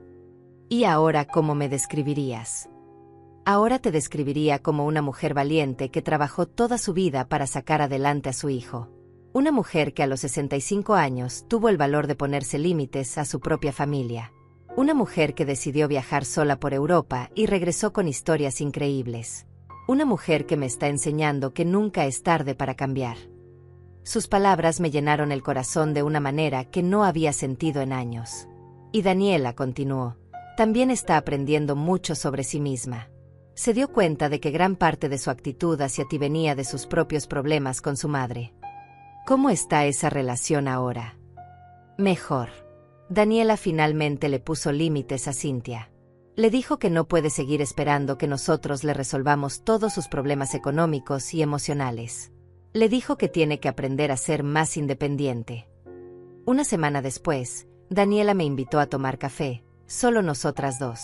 ¿Y ahora cómo me describirías? Ahora te describiría como una mujer valiente que trabajó toda su vida para sacar adelante a su hijo. Una mujer que a los 65 años tuvo el valor de ponerse límites a su propia familia. Una mujer que decidió viajar sola por Europa y regresó con historias increíbles. Una mujer que me está enseñando que nunca es tarde para cambiar. Sus palabras me llenaron el corazón de una manera que no había sentido en años. Y Daniela continuó. También está aprendiendo mucho sobre sí misma. Se dio cuenta de que gran parte de su actitud hacia ti venía de sus propios problemas con su madre. ¿Cómo está esa relación ahora? Mejor. Daniela finalmente le puso límites a Cynthia. Le dijo que no puede seguir esperando que nosotros le resolvamos todos sus problemas económicos y emocionales. Le dijo que tiene que aprender a ser más independiente. Una semana después, Daniela me invitó a tomar café, solo nosotras dos.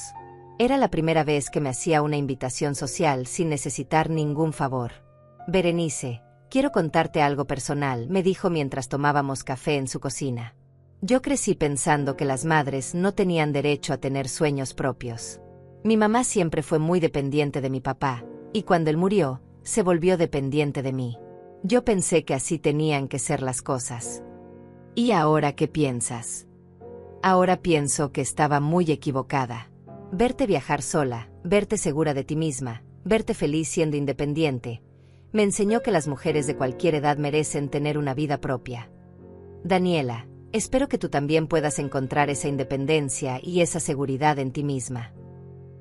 Era la primera vez que me hacía una invitación social sin necesitar ningún favor. Berenice, quiero contarte algo personal, me dijo mientras tomábamos café en su cocina. Yo crecí pensando que las madres no tenían derecho a tener sueños propios. Mi mamá siempre fue muy dependiente de mi papá, y cuando él murió, se volvió dependiente de mí. Yo pensé que así tenían que ser las cosas. ¿Y ahora qué piensas? Ahora pienso que estaba muy equivocada. Verte viajar sola, verte segura de ti misma, verte feliz siendo independiente, me enseñó que las mujeres de cualquier edad merecen tener una vida propia. Daniela, espero que tú también puedas encontrar esa independencia y esa seguridad en ti misma.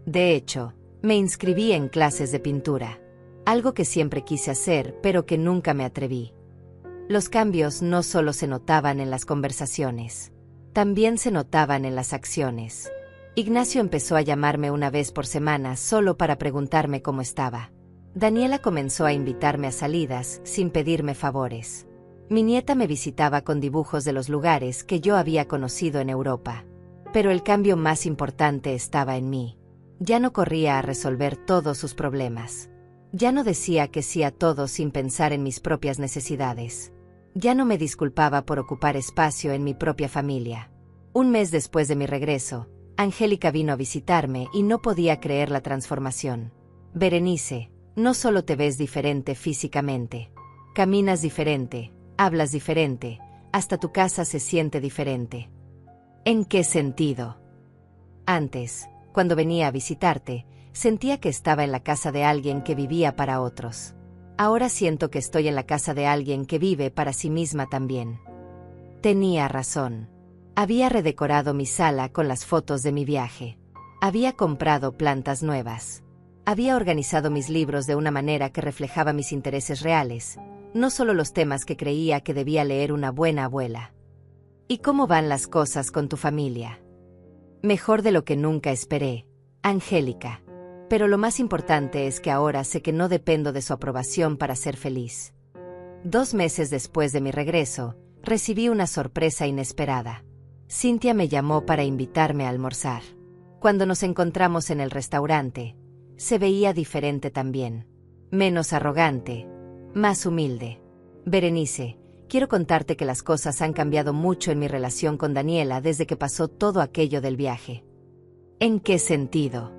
De hecho, me inscribí en clases de pintura. Algo que siempre quise hacer, pero que nunca me atreví. Los cambios no solo se notaban en las conversaciones, también se notaban en las acciones. Ignacio empezó a llamarme una vez por semana solo para preguntarme cómo estaba. Daniela comenzó a invitarme a salidas sin pedirme favores. Mi nieta me visitaba con dibujos de los lugares que yo había conocido en Europa. Pero el cambio más importante estaba en mí. Ya no corría a resolver todos sus problemas. Ya no decía que sí a todo sin pensar en mis propias necesidades. Ya no me disculpaba por ocupar espacio en mi propia familia. Un mes después de mi regreso, Angélica vino a visitarme y no podía creer la transformación. Berenice, no solo te ves diferente físicamente. Caminas diferente. Hablas diferente, hasta tu casa se siente diferente. ¿En qué sentido? Antes, cuando venía a visitarte, sentía que estaba en la casa de alguien que vivía para otros. Ahora siento que estoy en la casa de alguien que vive para sí misma también. Tenía razón. Había redecorado mi sala con las fotos de mi viaje. Había comprado plantas nuevas. Había organizado mis libros de una manera que reflejaba mis intereses reales. No solo los temas que creía que debía leer una buena abuela. ¿Y cómo van las cosas con tu familia? Mejor de lo que nunca esperé, Angélica. Pero lo más importante es que ahora sé que no dependo de su aprobación para ser feliz. 2 meses después de mi regreso, recibí una sorpresa inesperada. Cynthia me llamó para invitarme a almorzar. Cuando nos encontramos en el restaurante, se veía diferente también. Menos arrogante. Más humilde. Berenice, quiero contarte que las cosas han cambiado mucho en mi relación con Daniela desde que pasó todo aquello del viaje. ¿En qué sentido?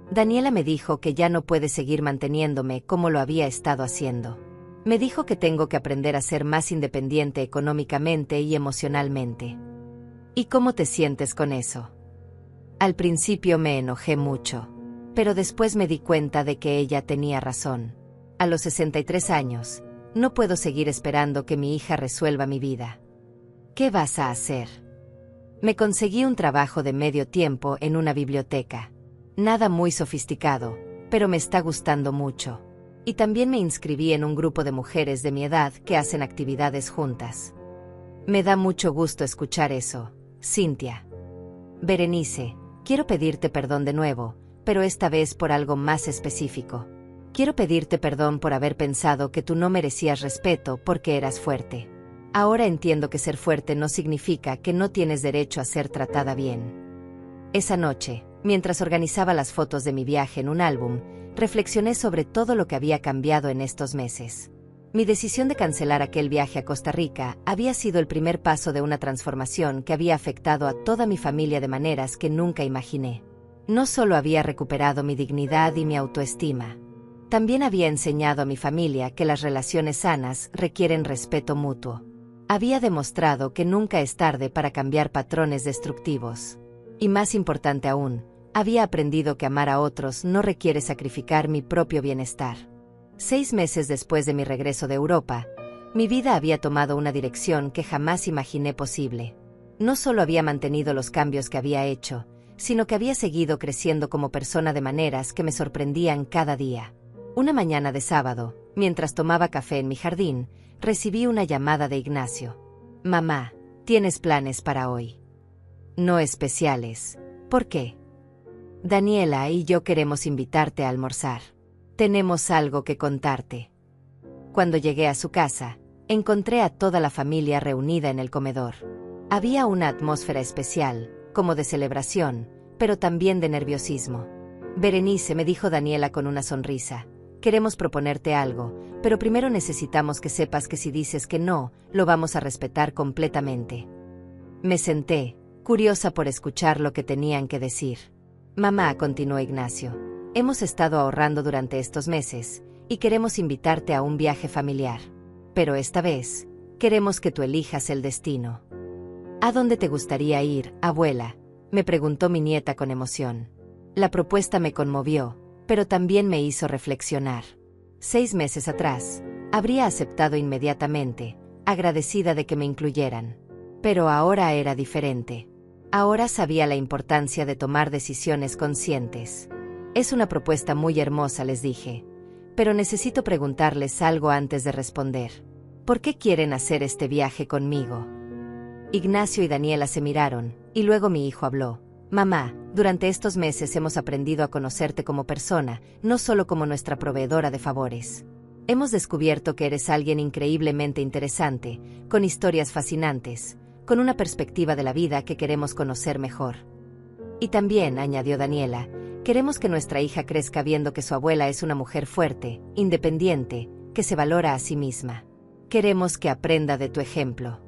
Daniela me dijo que ya no puede seguir manteniéndome como lo había estado haciendo. Me dijo que tengo que aprender a ser más independiente económicamente y emocionalmente. ¿Y cómo te sientes con eso? Al principio me enojé mucho, pero después me di cuenta de que ella tenía razón. A los 63 años, no puedo seguir esperando que mi hija resuelva mi vida. ¿Qué vas a hacer? Me conseguí un trabajo de medio tiempo en una biblioteca. Nada muy sofisticado, pero me está gustando mucho. Y también me inscribí en un grupo de mujeres de mi edad que hacen actividades juntas. Me da mucho gusto escuchar eso, Cynthia. Berenice, quiero pedirte perdón de nuevo, pero esta vez por algo más específico. Quiero pedirte perdón por haber pensado que tú no merecías respeto porque eras fuerte. Ahora entiendo que ser fuerte no significa que no tienes derecho a ser tratada bien. Esa noche, mientras organizaba las fotos de mi viaje en un álbum, reflexioné sobre todo lo que había cambiado en estos meses. Mi decisión de cancelar aquel viaje a Costa Rica había sido el primer paso de una transformación que había afectado a toda mi familia de maneras que nunca imaginé. No solo había recuperado mi dignidad y mi autoestima, también había enseñado a mi familia que las relaciones sanas requieren respeto mutuo. Había demostrado que nunca es tarde para cambiar patrones destructivos. Y más importante aún, había aprendido que amar a otros no requiere sacrificar mi propio bienestar. 6 meses después de mi regreso de Europa, mi vida había tomado una dirección que jamás imaginé posible. No solo había mantenido los cambios que había hecho, sino que había seguido creciendo como persona de maneras que me sorprendían cada día. Una mañana de sábado, mientras tomaba café en mi jardín, recibí una llamada de Ignacio. «Mamá, ¿tienes planes para hoy?» «No especiales». «¿Por qué?» «Daniela y yo queremos invitarte a almorzar. Tenemos algo que contarte». Cuando llegué a su casa, encontré a toda la familia reunida en el comedor. Había una atmósfera especial, como de celebración, pero también de nerviosismo. «Berenice», me dijo Daniela con una sonrisa, «queremos proponerte algo, pero primero necesitamos que sepas que si dices que no, lo vamos a respetar completamente». Me senté, curiosa por escuchar lo que tenían que decir. «Mamá», continuó Ignacio, «hemos estado ahorrando durante estos meses, y queremos invitarte a un viaje familiar. Pero esta vez, queremos que tú elijas el destino». «¿A dónde te gustaría ir, abuela?», me preguntó mi nieta con emoción. La propuesta me conmovió, pero también me hizo reflexionar. 6 meses atrás, habría aceptado inmediatamente, agradecida de que me incluyeran. Pero ahora era diferente. Ahora sabía la importancia de tomar decisiones conscientes. «Es una propuesta muy hermosa», les dije. «Pero necesito preguntarles algo antes de responder. ¿Por qué quieren hacer este viaje conmigo?» Ignacio y Daniela se miraron, y luego mi hijo habló. «Mamá, durante estos meses hemos aprendido a conocerte como persona, no solo como nuestra proveedora de favores. Hemos descubierto que eres alguien increíblemente interesante, con historias fascinantes, con una perspectiva de la vida que queremos conocer mejor. Y también», añadió Daniela, «queremos que nuestra hija crezca viendo que su abuela es una mujer fuerte, independiente, que se valora a sí misma. Queremos que aprenda de tu ejemplo».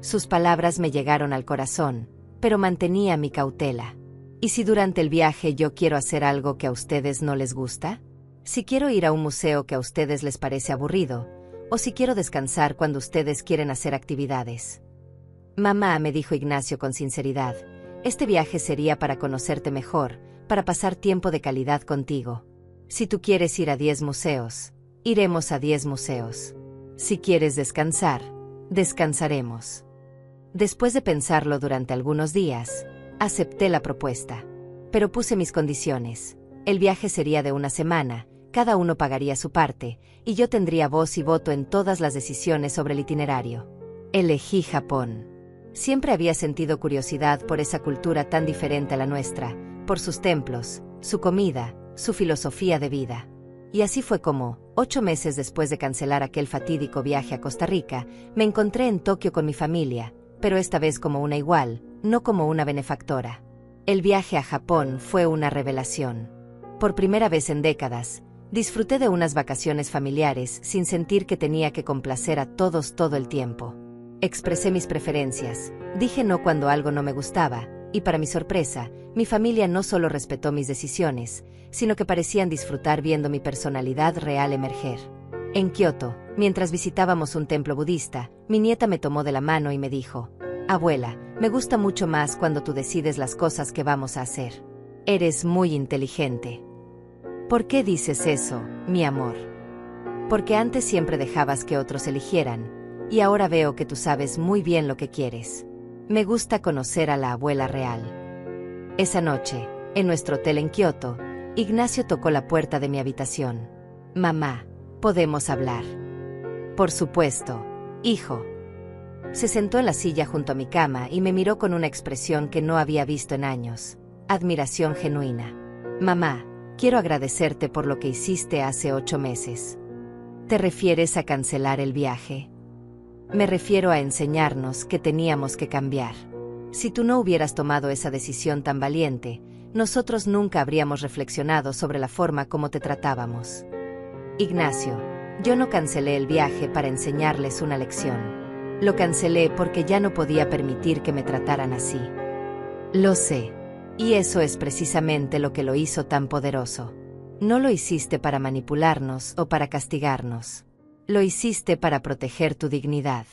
Sus palabras me llegaron al corazón, pero mantenía mi cautela. ¿Y si durante el viaje yo quiero hacer algo que a ustedes no les gusta? Si quiero ir a un museo que a ustedes les parece aburrido, o si quiero descansar cuando ustedes quieren hacer actividades. «Mamá», me dijo Ignacio con sinceridad, «este viaje sería para conocerte mejor, para pasar tiempo de calidad contigo. Si tú quieres ir a 10 museos, iremos a 10 museos. Si quieres descansar, descansaremos». Después de pensarlo durante algunos días, acepté la propuesta. Pero puse mis condiciones. El viaje sería de una semana, cada uno pagaría su parte, y yo tendría voz y voto en todas las decisiones sobre el itinerario. Elegí Japón. Siempre había sentido curiosidad por esa cultura tan diferente a la nuestra, por sus templos, su comida, su filosofía de vida. Y así fue como, 8 meses después de cancelar aquel fatídico viaje a Costa Rica, me encontré en Tokio con mi familia, pero esta vez como una igual, no como una benefactora. El viaje a Japón fue una revelación. Por primera vez en décadas, disfruté de unas vacaciones familiares sin sentir que tenía que complacer a todos todo el tiempo. Expresé mis preferencias, dije no cuando algo no me gustaba, y para mi sorpresa, mi familia no solo respetó mis decisiones, sino que parecían disfrutar viendo mi personalidad real emerger. En Kioto, mientras visitábamos un templo budista, mi nieta me tomó de la mano y me dijo: «Abuela, me gusta mucho más cuando tú decides las cosas que vamos a hacer. Eres muy inteligente». «¿Por qué dices eso, mi amor?» «Porque antes siempre dejabas que otros eligieran, y ahora veo que tú sabes muy bien lo que quieres. Me gusta conocer a la abuela real». Esa noche, en nuestro hotel en Kioto, Ignacio tocó la puerta de mi habitación. «Mamá, ¿podemos hablar?» «Por supuesto, hijo». Se sentó en la silla junto a mi cama y me miró con una expresión que no había visto en años. Admiración genuina. «Mamá, quiero agradecerte por lo que hiciste hace 8 meses». «¿Te refieres a cancelar el viaje?» «Me refiero a enseñarnos que teníamos que cambiar. Si tú no hubieras tomado esa decisión tan valiente, nosotros nunca habríamos reflexionado sobre la forma como te tratábamos». «Ignacio, yo no cancelé el viaje para enseñarles una lección. Lo cancelé porque ya no podía permitir que me trataran así». «Lo sé. Y eso es precisamente lo que lo hizo tan poderoso. No lo hiciste para manipularnos o para castigarnos. Lo hiciste para proteger tu dignidad.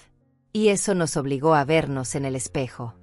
Y eso nos obligó a vernos en el espejo».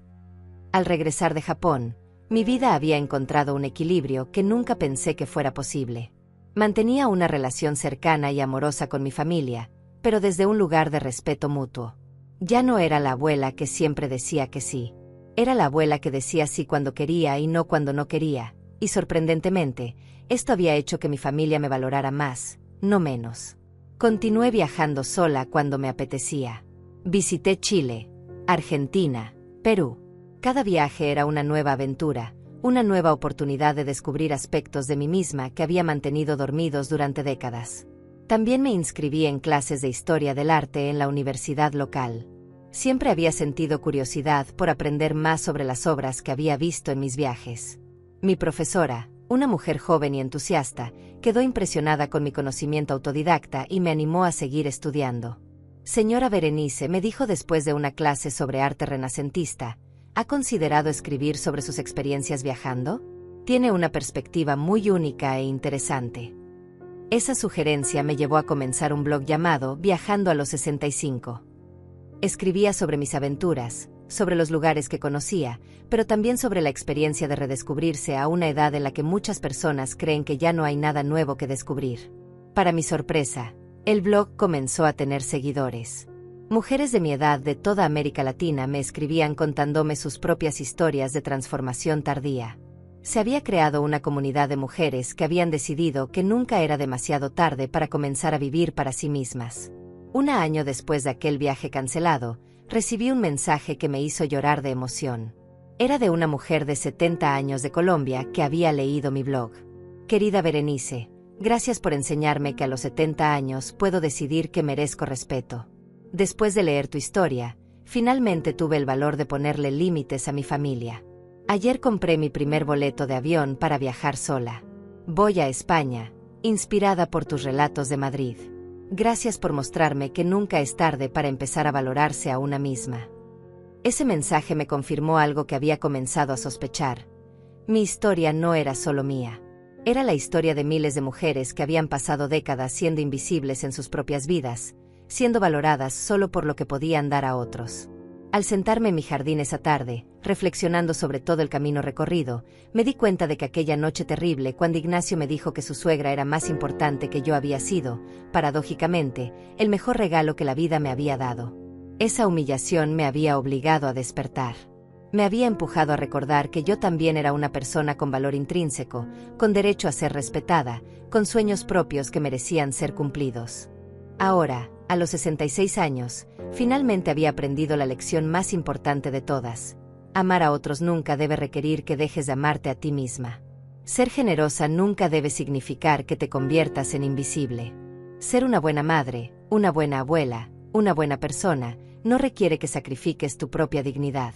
Al regresar de Japón, Mi vida había encontrado un equilibrio que nunca pensé que fuera posible. Mantenía una relación cercana y amorosa con mi familia, pero desde un lugar de respeto mutuo. Ya no era la abuela que siempre decía que sí. Era la abuela que decía sí cuando quería y no cuando no quería, y sorprendentemente, esto había hecho que mi familia me valorara más, no menos. Continué viajando sola cuando me apetecía. Visité Chile, Argentina, Perú. Cada viaje era una nueva aventura, una nueva oportunidad de descubrir aspectos de mí misma que había mantenido dormidos durante décadas. También me inscribí en clases de historia del arte en la universidad local. Siempre había sentido curiosidad por aprender más sobre las obras que había visto en mis viajes. Mi profesora, una mujer joven y entusiasta, quedó impresionada con mi conocimiento autodidacta y me animó a seguir estudiando. Señora Berenice, me dijo después de una clase sobre arte renacentista, ¿ha considerado escribir sobre sus experiencias viajando? Tiene una perspectiva muy única e interesante. Esa sugerencia me llevó a comenzar un blog llamado Viajando a los 65. Escribía sobre mis aventuras, sobre los lugares que conocía, pero también sobre la experiencia de redescubrirse a una edad en la que muchas personas creen que ya no hay nada nuevo que descubrir. Para mi sorpresa, el blog comenzó a tener seguidores. Mujeres de mi edad de toda América Latina me escribían contándome sus propias historias de transformación tardía. Se había creado una comunidad de mujeres que habían decidido que nunca era demasiado tarde para comenzar a vivir para sí mismas. Un año después de aquel viaje cancelado, recibí un mensaje que me hizo llorar de emoción. Era de una mujer de 70 años de Colombia que había leído mi blog. Querida Berenice, gracias por enseñarme que a los 70 años puedo decidir que merezco respeto. Después de leer tu historia, finalmente tuve el valor de ponerle límites a mi familia. Ayer compré mi primer boleto de avión para viajar sola. Voy a España, inspirada por tus relatos de Madrid. Gracias por mostrarme que nunca es tarde para empezar a valorarse a una misma. Ese mensaje me confirmó algo que había comenzado a sospechar. Mi historia no era solo mía. Era la historia de miles de mujeres que habían pasado décadas siendo invisibles en sus propias vidas, siendo valoradas solo por lo que podían dar a otros. Al sentarme en mi jardín esa tarde, reflexionando sobre todo el camino recorrido, me di cuenta de que aquella noche terrible, cuando Ignacio me dijo que su suegra era más importante que yo, había sido, paradójicamente, el mejor regalo que la vida me había dado. Esa humillación me había obligado a despertar. Me había empujado a recordar que yo también era una persona con valor intrínseco, con derecho a ser respetada, con sueños propios que merecían ser cumplidos. Ahora, a los 66 años, finalmente había aprendido la lección más importante de todas. Amar a otros nunca debe requerir que dejes de amarte a ti misma. Ser generosa nunca debe significar que te conviertas en invisible. Ser una buena madre, una buena abuela, una buena persona, no requiere que sacrifiques tu propia dignidad.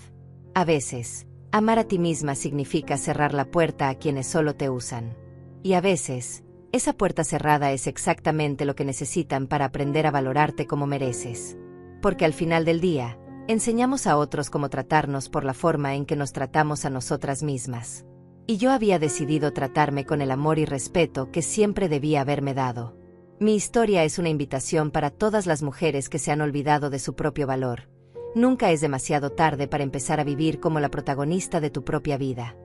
A veces, amar a ti misma significa cerrar la puerta a quienes solo te usan. Y a veces, esa puerta cerrada es exactamente lo que necesitan para aprender a valorarte como mereces. Porque al final del día, enseñamos a otros cómo tratarnos por la forma en que nos tratamos a nosotras mismas. Y yo había decidido tratarme con el amor y respeto que siempre debía haberme dado. Mi historia es una invitación para todas las mujeres que se han olvidado de su propio valor. Nunca es demasiado tarde para empezar a vivir como la protagonista de tu propia vida.